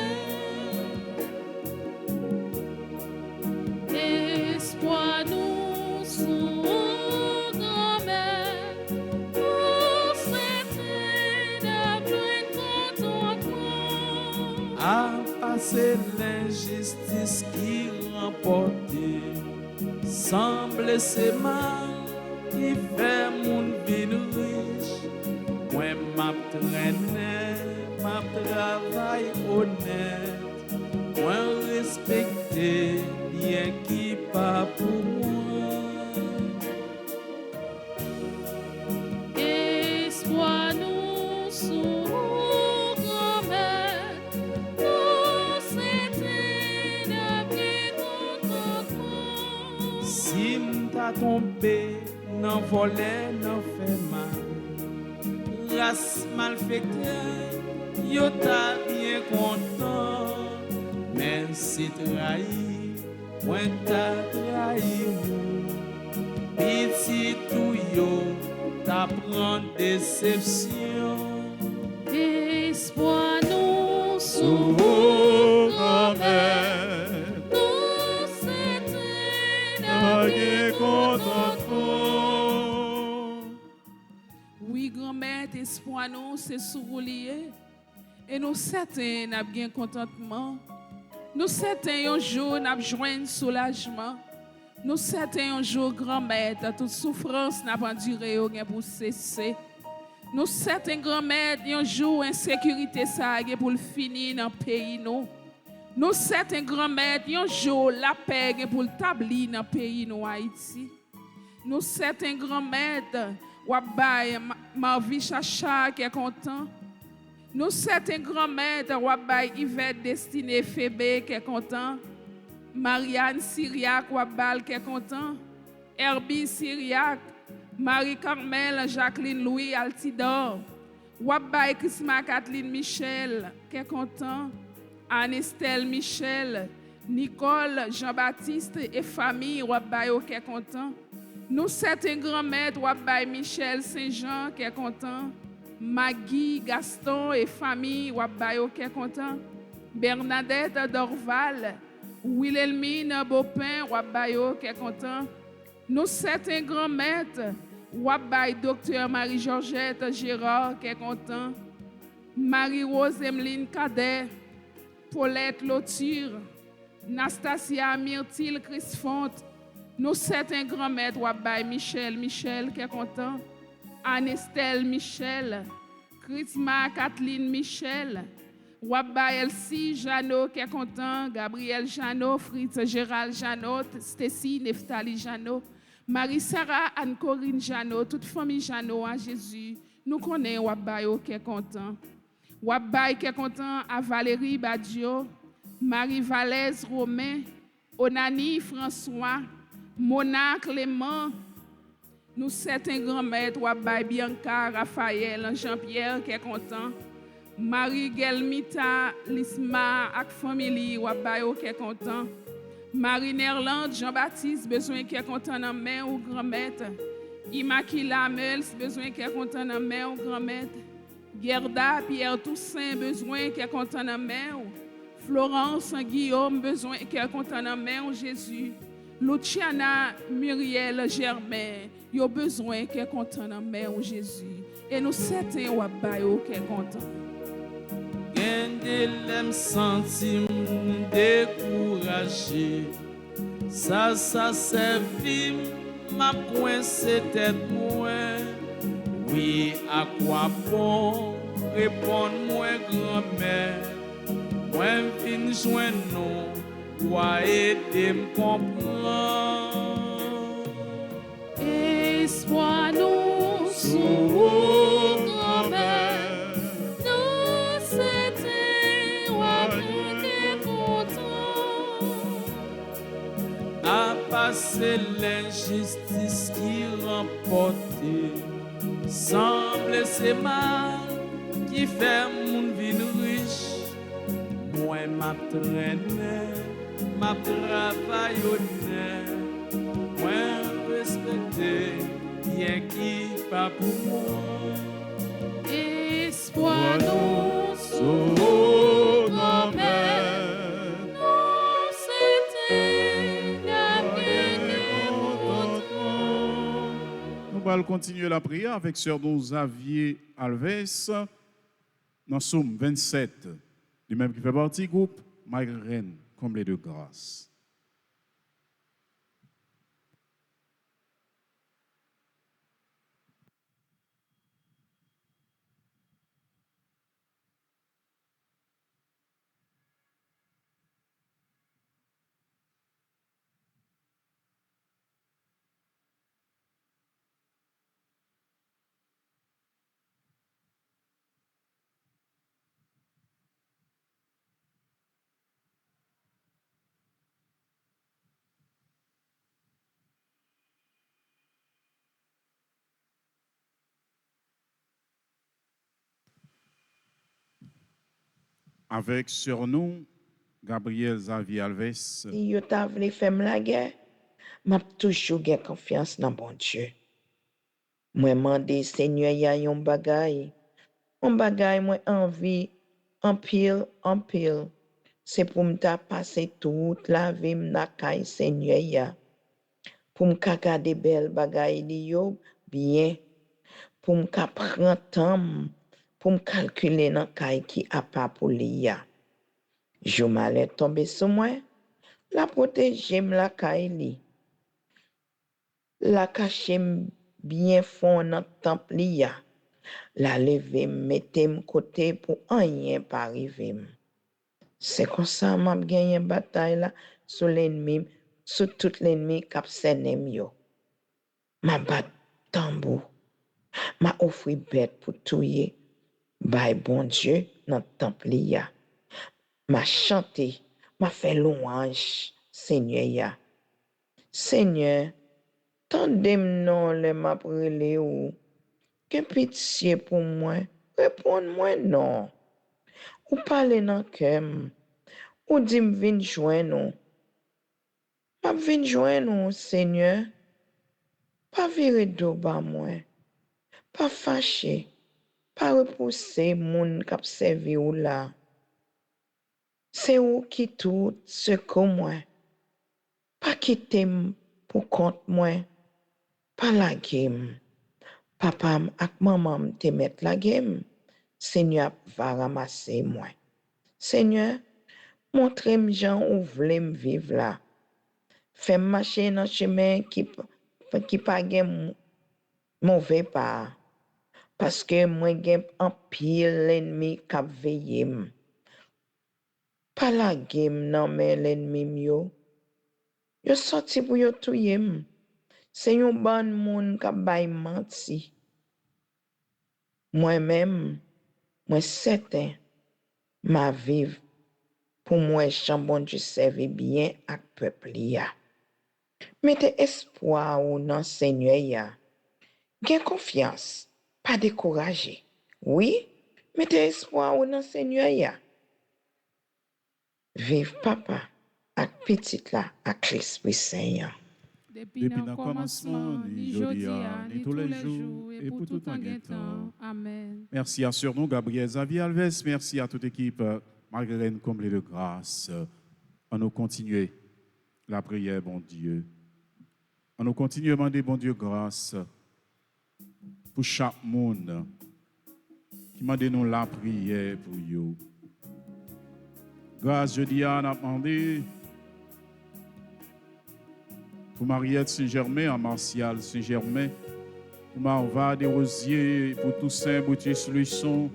Espoir, nous, sous grand-mère,
à passer l'injustice qui remporte, semble c'est mal qui fait mon vie riche. Moi, m'a traîné, m'a travail honnête, moi respecté bien qui pas pour moi.
Espoir, nous, sous
si m'ta tombé, n'en volé, n'en fait mal. Race malfectée, yo ta bien content. Mais si trahi, moi ta trahi. Petit tout yo, ta prend déception.
Espoir, nous, sous grand-mère.
Oui, grand-mère, espoir nous, c'est sourlier. Et nous certains n'a bien contentement. Nous certains un jour n'a joint soulagement. Nous certains un jour grand-mère, toute souffrance n'a pas duré pour cesser. Nous certains grand-mère un jour insécurité ça pour le finir dans le pays nous. Nous certains grand-mère un jour la paix pour le tabli dans le pays nous Haïti. Nous certains grand-mère Wabay Marvi Chacha qui est content. Nous certains grand-mère Wabay Yvette Destinée Fébé qui est content. Marianne Syriac Wabal qui est content. Herbie Syriac, Marie-Carmel Jacqueline Louis Altidor. Wabay Chrisma Kathleen Michel qui est content. Anne-Estelle Michel, Nicole Jean-Baptiste et famille Wabay qui est content. Nous certains grand-mères Wabay Michel Saint-Jean qui est content. Maggie Gaston et famille Wabay qui est content. Bernadette Dorval, Wilhelmine Beaupin Wabay qui est content. Nous certains grands maîtres, Wabay docteur Marie-Georgette Gérard qui est content, Marie-Rose Emeline Cadet, Paulette Loture, Nastasia Myrtille Chrisfonte, nous certains grands maîtres Wabay Michel qui est content, Anne-Estelle Michel, Chrisma Kathleen Michel, Wabay Elsie Jeannot qui est content, Gabriel Jeannot, Fritz Gérald Jeannot, Stacy Neftali Jeannot, Marie-Sarah Anne-Corinne Jeannot, toute famille Jeannot à Jésus, nous connaissons Wabay qui est content. Wabay qui est content à Valérie Badio, Marie-Valaise Romain, Onani François, Mona Clément, nous certains grands-maîtres, Wabay Bianca, Raphaël, Jean-Pierre qui est content, Marie-Gelmita, Lisma, ak famille, Wabay qui est content, Marie Nerland, Jean-Baptiste, besoin qui est content dans main ou grand-maître, Immaculée Mels, besoin qui est content dans main ou grand-maître, Gerda Pierre Toussaint, besoin qui est content dans main ou Florence Guillaume, besoin qui est content dans main ou Jésus, Luciana Muriel Germain, yo besoin qui est content dans main ou Jésus, et nous certains Wabay qui est content.
Gende lem senti découragé. Ça servi m'a coincé tête moi. Oui, à quoi bon répondre-moi grand-mère. Moi vinn joindre nous, pour aider me comprendre.
Espoir nous sous grand-mère, nous c'était Wabay content.
À passer l'injustice qui remporte, semble c'est mal qui fait mon vie riche. Moi m'a traîné, m'a travaillé honnête, moi respecté, bien qui pas pour moi.
Espoir nous sous grand-mère, nous c'était Wabay content.
Nous allons continuer la prière avec Sœur Xavier Alves dans Somme 27, lui-même qui fait partie du groupe Marraine comblée de grâce. Avec sur nous, Gabriel Xavier Alves,
Si yo ta vle fèm la guerre, m'a toujours gen confiance dans bon Dieu. Moi mande Seigneur ya yon bagay moi envie en pile. C'est pour m'ta passer toute la vie m'na kay Seigneur ya. Pour m'ka gade bel bagay li yo bien. Pour m'ka prendre temps pour m'calculer nan kay ki a pa pour li ya. Jo malè tombe sur moi, la protéger la kay li. La cacher bien fond dans temple li ya. La lever mettem côté pour rien pas arriver. C'est comme ça m'a gagné bataille là sur l'ennemi, sur tout l'ennemi k'ap senem yo. Ma bat tambour, ma offri bête pour touyer. Bay bon Dieu dans temple li ya. Ma chanté, ma fait louange Seigneur ya. Seigneur, tendez-moi non le m'a brûlé ou que pitié pour moi, réponds-moi non. Ou parle dans cœur, ou dit me vinn joindre nous. M'a vinn joindre nous, Seigneur. Pas virer dos ba moi, pas fâché, pas repousser moun k'ap servi ou là. C'est où qui tout ce que moi, pas quitter pour compte moi. pas la game. Papa ak maman te met la game. Seigneur va ramasser moi. Seigneur, montre-moi Jean où vle vivre là. Fais-moi marcher dans chemin qui pas gen mauvais pas. Parce que moi gen un pile l'ennemi k'ap veillé. Pas la game nan men l'ennemi yo. Yo sorti pour yo touye. C'est yon bon moun k'ap bay manti. Moi-même, moi certain, ma vive pour moi chambon du servir bien ak peuple ya. Mettez espoir ou nan Seigneur ya. Gain confiance, pas découragé. Oui, mettez espoir ou nan Seigneur ya. Vive papa ak petite la ak l'Esprit Saint.
Depuis le commencement, ni jodi, ni tous les jours, et pour tout en temps. Amen.
Merci à sur nous, Gabriel Xavier Alves. Merci à toute l'équipe, Marguerite comblée de grâce. On nous continuer la prière, bon Dieu. On nous continue à demander, bon Dieu, grâce pour chaque monde qui m'a donné nous la prière pour vous. Grâce, je dis à on a demandé pour Mariette Saint-Germain, à Martial Saint-Germain, pour Marva Desrosiers, pour Toussaint Boutier-Sluisson.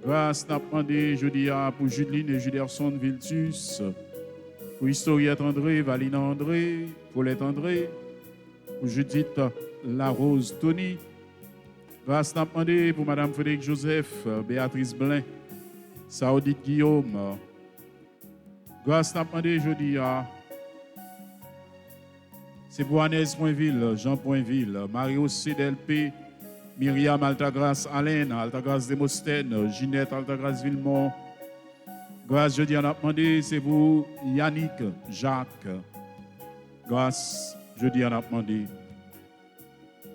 Grâce, n'a demandé, je dis pour Judeline et Juderson Viltus, pour Historiette André, Valina André, Paulette André, pour Judith Larose Tony. Grâce, n'a demandé pour Madame Frédéric Joseph, Béatrice Blin, Saoudite Guillaume. Grâce, n'a demandé, je dis c'est pour Agnès Poinville, Jean Poinville, Mario CDLP, Myriam Altagrace Alain, Altagrace Demostène, Ginette Altagrace Villemont. Grâce, je dis à demandé, c'est pour Yannick Jacques. Grâce, je dis à demandé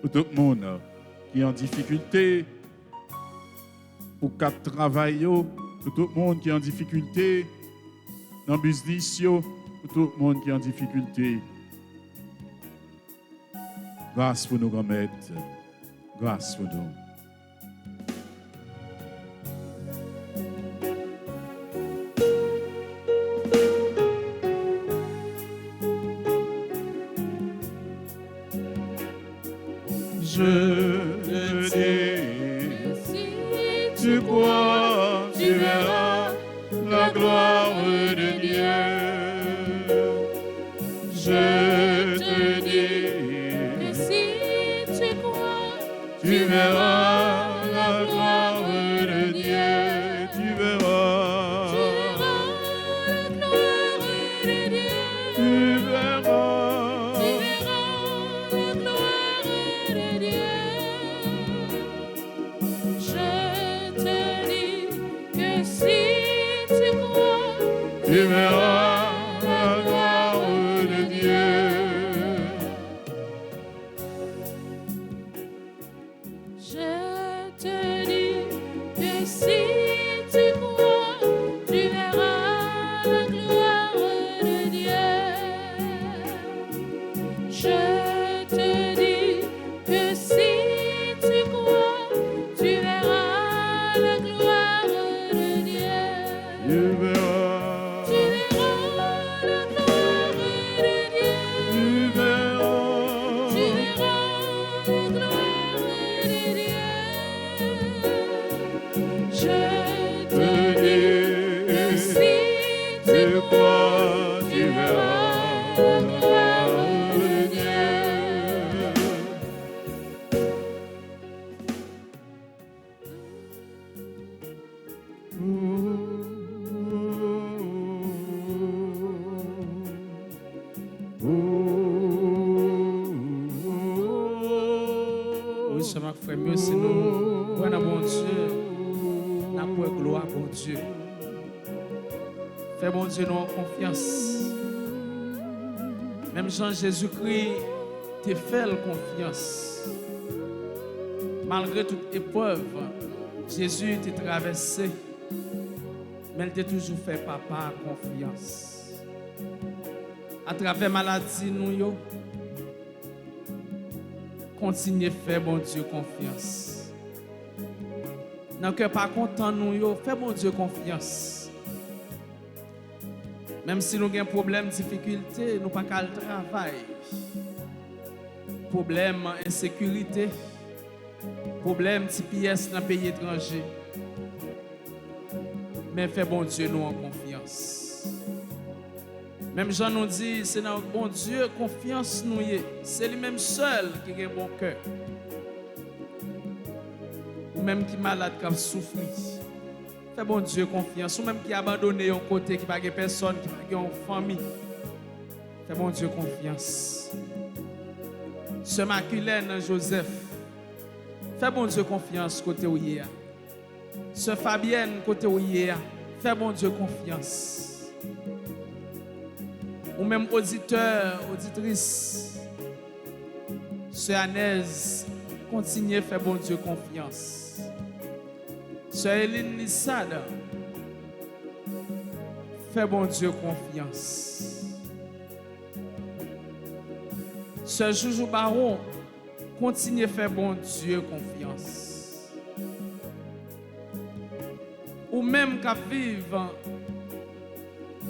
pour tout le monde qui est en difficulté, pour quatre travailleurs, pour tout le monde qui est en difficulté, dans le business, pour tout le monde qui est en difficulté. Grâce pour nous remettre. Grâce pour nous. Je te dis, si tu crois, tu verras la gloire de Dieu. Je te dis, tu verras la gloire de Dieu, tu verras. Tu verras la gloire de Dieu.
Je te dis que si tu crois,
Tu verras la gloire de Dieu.
je te dis que si tu crois, tu verras la gloire de Dieu. Je te dis que si tu crois, tu verras la gloire de Dieu.
Tu verras.
Tu verras la gloire de Dieu.
Tu verras.
Tu verras la gloire de Dieu. Je te dis que si tu crois, tu verras la gloire de Dieu.
Oui, ça m'a fait mieux, c'est nous. Voilà, bon Dieu. N'a pas gloire, bon Dieu. Fais, bon Dieu, nous en confiance. Même Jean-Jésus-Christ te fait confiance. Malgré toute épreuve, Jésus t'a traversé. Mais il t'a toujours fait papa confiance. À travers maladie, nous, continuez à faire bon Dieu confiance. Dans que pas content nous yo, fais bon Dieu confiance. Même si nous avons un problème, difficulté, nous pas qu'à le travail. Problème insécurité, problème de pièces dans le pays étranger. Mais fais bon Dieu nous en confiance. Même Jean nous dit, c'est dans bon Dieu confiance nous y est. C'est lui-même seul qui a un bon cœur. Ou même qui est malade, qui a souffert. Fais bon Dieu confiance. Ou même qui a abandonné un côté, qui n'a pas personne, qui n'a pas une famille. Fais bon Dieu confiance. Ce Maculène Joseph. Fais bon Dieu confiance côté où il est. Ce Fabienne côté où il est. Fais bon Dieu confiance. Ou même auditeur, auditrice. Ce Anaise, continuez à faire bon Dieu confiance. Ce Eline Lissade, fais bon Dieu confiance. Ce Joujou Baron, continuez à faire bon Dieu confiance. Ou même qu'à vivre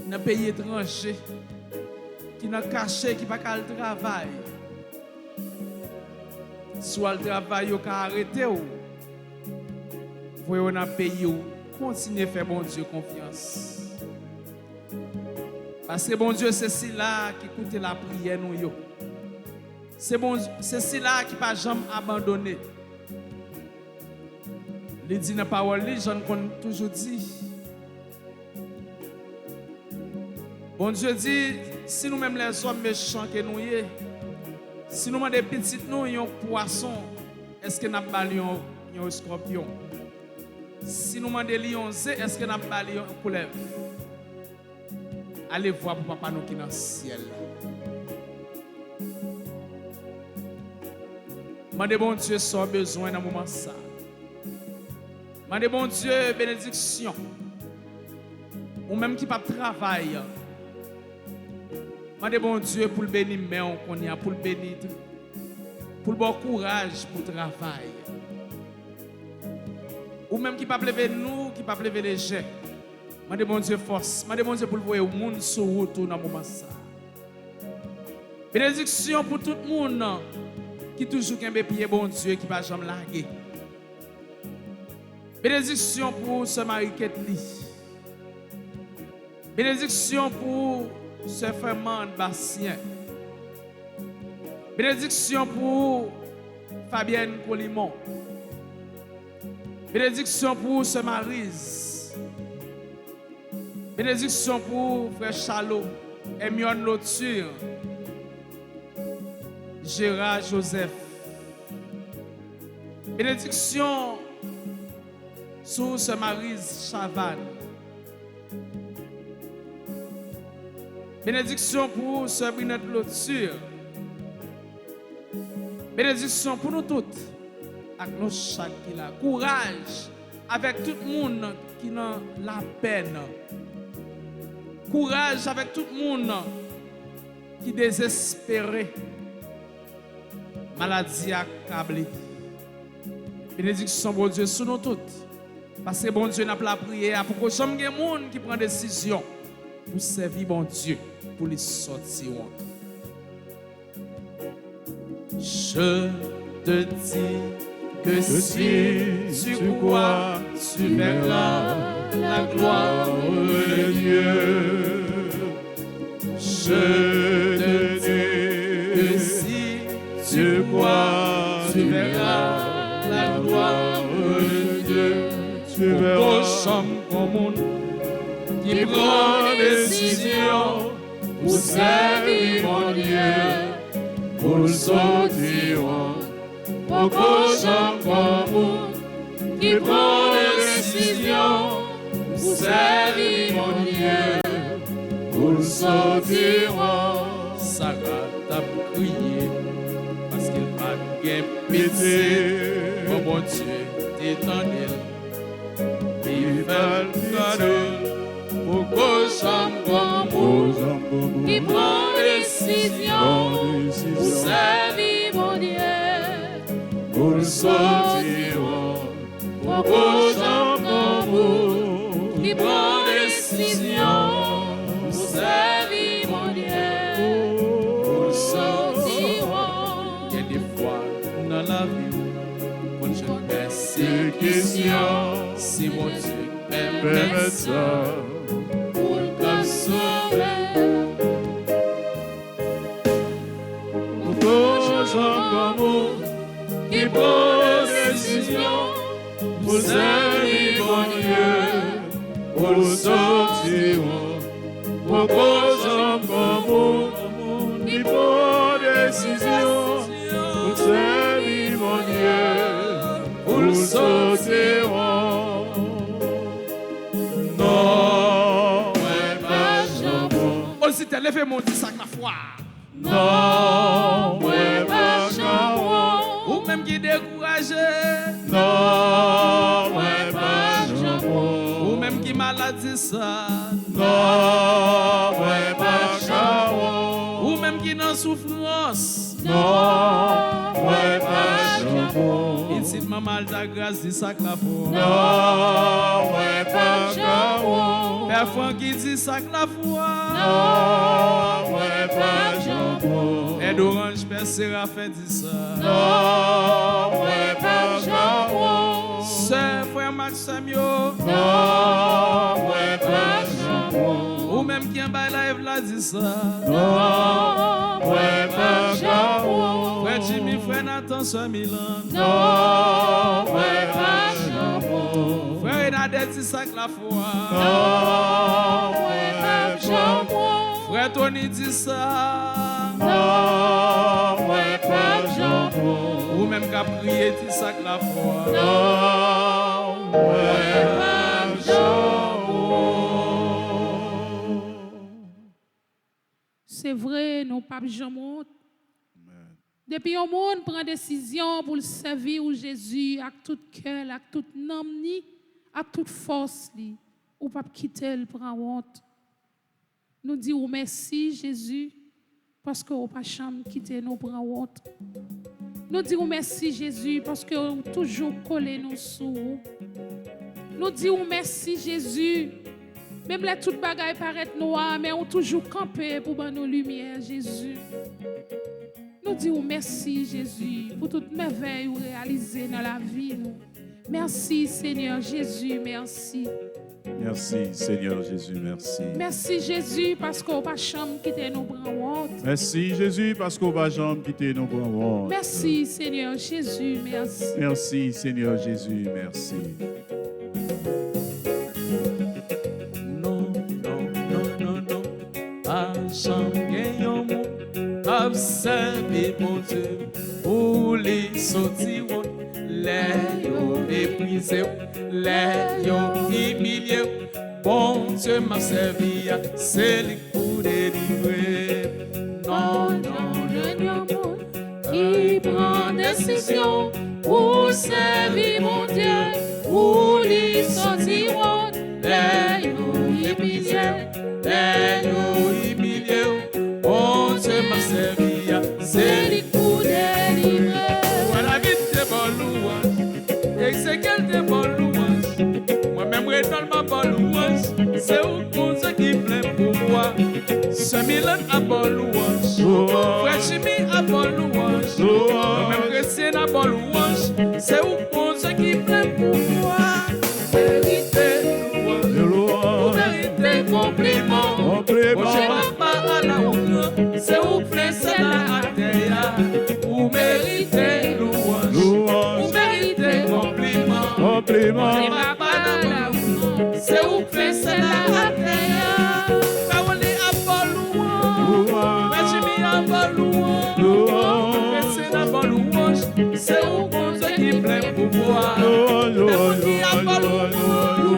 dans un pays étranger, qui n'a caché, qui n'a pas le travail. Soit le travail qui a arrêté, ou voyez dans le pays, ou continuez à faire bon Dieu confiance. Parce que bon Dieu, c'est celui-là qui écoute la prière nous. C'est bon, c'est celui-là qui n'a pas jamais abandonné. Il dit dans la parole, j'en ai toujours dit. Bon Dieu dit, si nous-mêmes les hommes méchants que nous y est, si nous demandons petits nous un poisson, est-ce que nous avons un scorpion? Si nous demandons lion, est-ce que nous avons un couleuvre? Allez voir pour papa nous qui est dans le ciel. Demandez bon Dieu sans besoin dans ce moment ça. Demandez bon Dieu bénédiction. Ou même qui pas travail. Demandez bon Dieu pour le bénir, mais on y a pour le bénir, pour le bon courage pour le travail. Ou même qui ne peut pas lever nous, qui ne peut pas lever les gens. Demandez bon Dieu force. Demandez bon Dieu pour le voir au monde sur route dans le moment ça. Bénédiction pour tout le monde qui toujours un pied bon Dieu qui ne va jamais larguer. Bénédiction pour ce mari Ketli. Bénédiction pour ce Fernand Bastien. Bénédiction pour Fabienne Colimon. Bénédiction pour ce Maryse. Bénédiction pour Frère Chalot, Hermione Loture, Gérard Joseph. Bénédiction sur ce Maryse Chavannes. Bénédiction pour ce Brinette Loture. Bénédiction pour nous toutes. Avec nous chaque qui là. Courage avec tout le monde qui a la peine. Courage avec tout le monde qui est désespéré. Maladie accablée. Bénédiction pour Dieu sur nous toutes. Parce que bon Dieu n'a pas la prière pour que jamais des gens qui prennent décision pour servir bon Dieu, pour les sortir. Je te dis que si tu crois, tu verras la gloire de Dieu. Je te dis que si tu crois, tu verras la gloire de Dieu. Tu verras comme monde qui prend décision pour servir mon Dieu, pour le sortir. Au prochain commun qui prend des décisions pour servir mon Dieu, pour le sortir. Sarah t'a crié parce qu'il m'a bien pitié. Oh mon Dieu, t'éternel, il fait le cadeau au prochain commun qui prend des décisions pour servir mon Dieu.
sortir, pour qu'aujourd'hui d'amour,
qui prend décision pour servir mon Dieu,
pour
sortiront. Il y a des fois dans la vie, quand je
ces questions,
si mon Dieu
permettre ça,
pour me sauver,
pour qu'aujourd'hui d'amour,
qui prend décision
pour servir mon Dieu, pour sortir, pour qu'aujourd'hui d'amour, qui prend décision, pour servir mon Dieu, pour sortir. Non, ouais, pas jambon.
On s'est élevé mon Dieu sac la foi.
Non, ouais, pas jambon.
Ou même qui découragé.
Non, ouais, pas jambon.
Ou même qui maladie ça.
Non, ouais, pas jambon.
Ou même qui dans souffrance.
Non, ouais, pas jambon.
Ici maman ta grâce dit sac la foi.
Non, ouais, pas jambon.
Père Franck qui dit sac la foi.
Non, ouais, pas jambon.
Père d'Orange, Père Séraphin dit ça.
Non, ouais, pas jambon.
Sœur, frère Maxime yo.
Non, ouais, pas jambon.
Ou même qui en bas live là dit ça.
Non, ouais, pas jambon.
Frère Jimmy, frère Nathan, sœur Milan.
Non, ouais, pas jambon.
Frère Nadette dit sac la foi.
Non, ouais, pas jambon.
Frère Tony dit ça.
Non, ouais, pas jambon.
Ou même qu'à prier dit sac la foi.
Non, ouais, pas jambon.
C'est vrai, nous pas jamais honte. Depuis au monde prend décision pour le servir au Jésus avec tout cœur, avec toute âme, avec toute force, ou pas quitter le prend honte. Nous disons merci Jésus parce que vous pas jamais quitter nous prend honte. Nous disons merci Jésus parce que vous toujours collé nous sous. Nous disons merci Jésus. Même là toute bagaille paraît noire, mais on toujours campé pour nos lumières Jésus. Nous disons merci Jésus pour toute merveille réalisée dans la vie. Merci Seigneur Jésus, merci.
Merci Seigneur Jésus, merci.
Merci Jésus parce qu'on pas chambre quitter nos bras honte.
Merci Jésus parce qu'on va jamais quitter nos bras.
Merci Seigneur Jésus, merci.
Merci Seigneur Jésus, merci.
Non, non, non, non, non. Pas jamais yon moun ap servi mon Dieu pour les sortir. Les yo méprisé, les yo humilié. Bon Dieu m'a servi, c'est lui pour délivrer. Non, non, non,
Qui prend décision pour servir mon Dieu, pour lui sortir.
les yo humilié, les yo humilié. Bon Dieu m'a servi, c'est lui
pour délivrer.
voilà qui te bon louange, et c'est qu'elle te bon louange. Moi-même, je donne ma bonne louange, c'est où pour ceux qui plaît pour moi. Ce Milan a bon louange, Frère Jimmy a bon louange, moi-même, Christian a bon louange, c'est où pour ceux qui plaît pour moi. Vérité, louange, vérité, compliment, je pas à la honte, c'est où plaît, c'est la terre, où méritez louange, où méritez compliment, c'est où plaît, c'est la terre. Parole à bon louange, mais Jimmy a bon louange, c'est la bonne louange, c'est où pour ceux qui plaît pour moi. Parole à bon louange,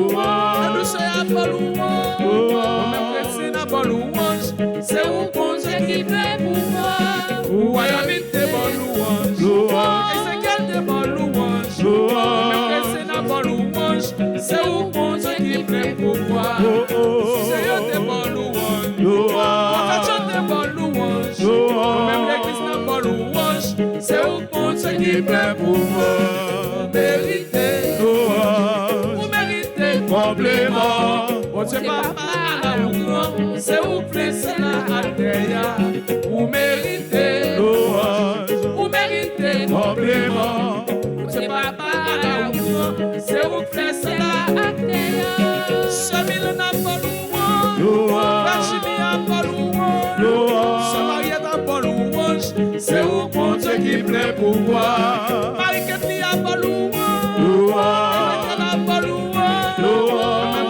nous sommes à bon louange, même c'est la bonne louange, c'est où pour ceux qui plaît pour moi. Wyoming te bon louange, Ezekiel te bon louange, même c'est la bonne louange, c'est où pour ceux qui plaît pour moi. Seigneur te bon louange, Wakachon te bon louange, même l'église te bon louange, c'est où pour ceux
qui plaît pour moi.
Vous méritez,
Louange,
vous méritez.
complément.
Bon Dieu papa la ou c'est où place la terre. Vous méritez,
Louange,
vous méritez.
complément.
Bon Dieu papa la ou c'est où place la terre. Samil n'a pas louange,
Louange,
Rachimi n'a pas louange,
louange.
Samaria n'a pas louange. C'est où
Bon Dieu qui plaît pour moi.
Marie-Catherine n'a pas louange,
Louange,
n'a pas louange.
louange.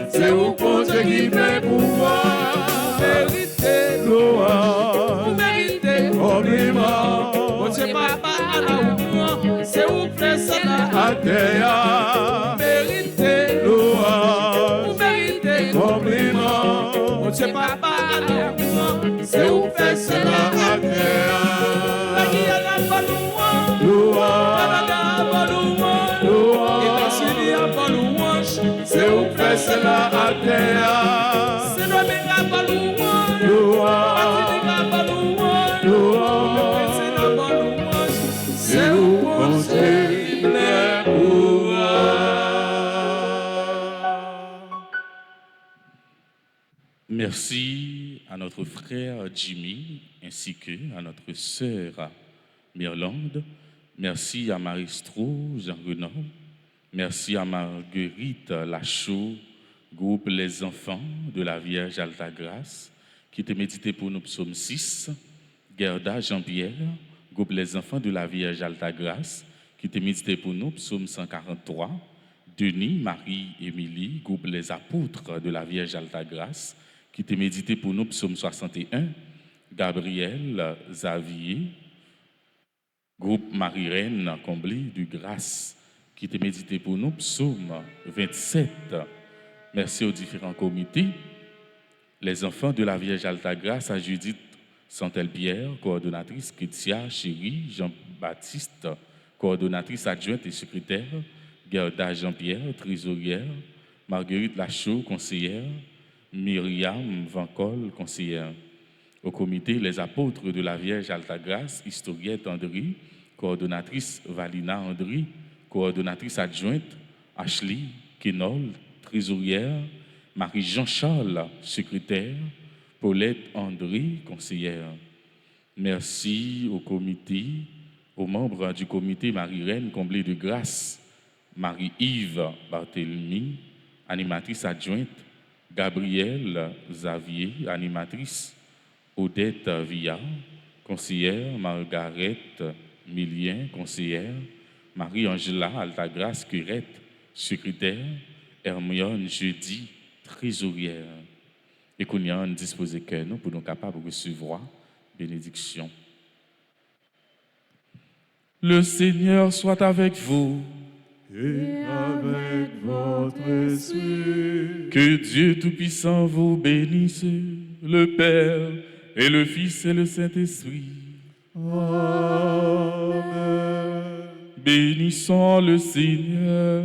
C'est où
Bon Dieu qui plaît pour moi.
méritez, vous
Louange,
méritez.
complément.
Bon Dieu papa à la ou c'est où place la
Atea,
méritez,
louange,
vous méritez.
complément.
Bon Dieu papa à la ou c'est où place la
Atea,
la Guyane a pas louange,
louange,
Canada a pas louange,
louange.
États-Unis a pas louange.
C'est où place la Atea,
C'est Domingue a pas louange,
louange,
Martinique a pas louange,
louange.
c'est n'a pas louange.
C'est où bon Dieu qui plaît pour moi.
Merci à notre frère Jimmy ainsi que à notre sœur Mirlande. Merci à Marie-Stro Jean-Renaud. Merci à Marguerite Lachaud, groupe Les Enfants de la Vierge Altagrace, qui était médité pour nous psaume 6. Gerda Jean-Pierre, groupe Les Enfants de la Vierge Altagrace, qui était médité pour nous psaume 143. Denis Marie-Émilie, groupe Les Apôtres de la Vierge Altagrace, qui était médité pour nous psaume 61. Gabriel Xavier, groupe Marie-Reine Comblé du Grâce, qui était médité pour nous, psaume 27. Merci aux différents comités. Les enfants de la Vierge Altagrace, à Judith Santel-Pierre, coordonnatrice, Kétia Chéri, Jean-Baptiste, coordonnatrice adjointe et secrétaire, Gerda Jean-Pierre, trésorière, Marguerite Lachaud, conseillère, Myriam Vancol, conseillère. Au comité, les apôtres de la Vierge Altagrace, historiette André, coordonnatrice Valina André, coordonnatrice adjointe Ashley Kenol, trésorière, Marie-Jean-Charles, secrétaire, Paulette André, conseillère. Merci au comité, aux membres du comité Marie-Reine Comblé de Grâce, Marie-Yves Barthélemy, animatrice adjointe, Gabrielle Xavier, animatrice, Odette Villard, conseillère, Margaret Milien, conseillère, Marie-Angela Altagrace, curette, secrétaire, Hermione Jeudi, trésorière. Et qu'on y a disposé que nous pour nous capables de recevoir bénédiction. Le Seigneur soit avec vous.
Et avec votre esprit.
Que Dieu Tout-Puissant vous bénisse, le Père et le Fils et le Saint-Esprit.
Amen.
Bénissons le Seigneur.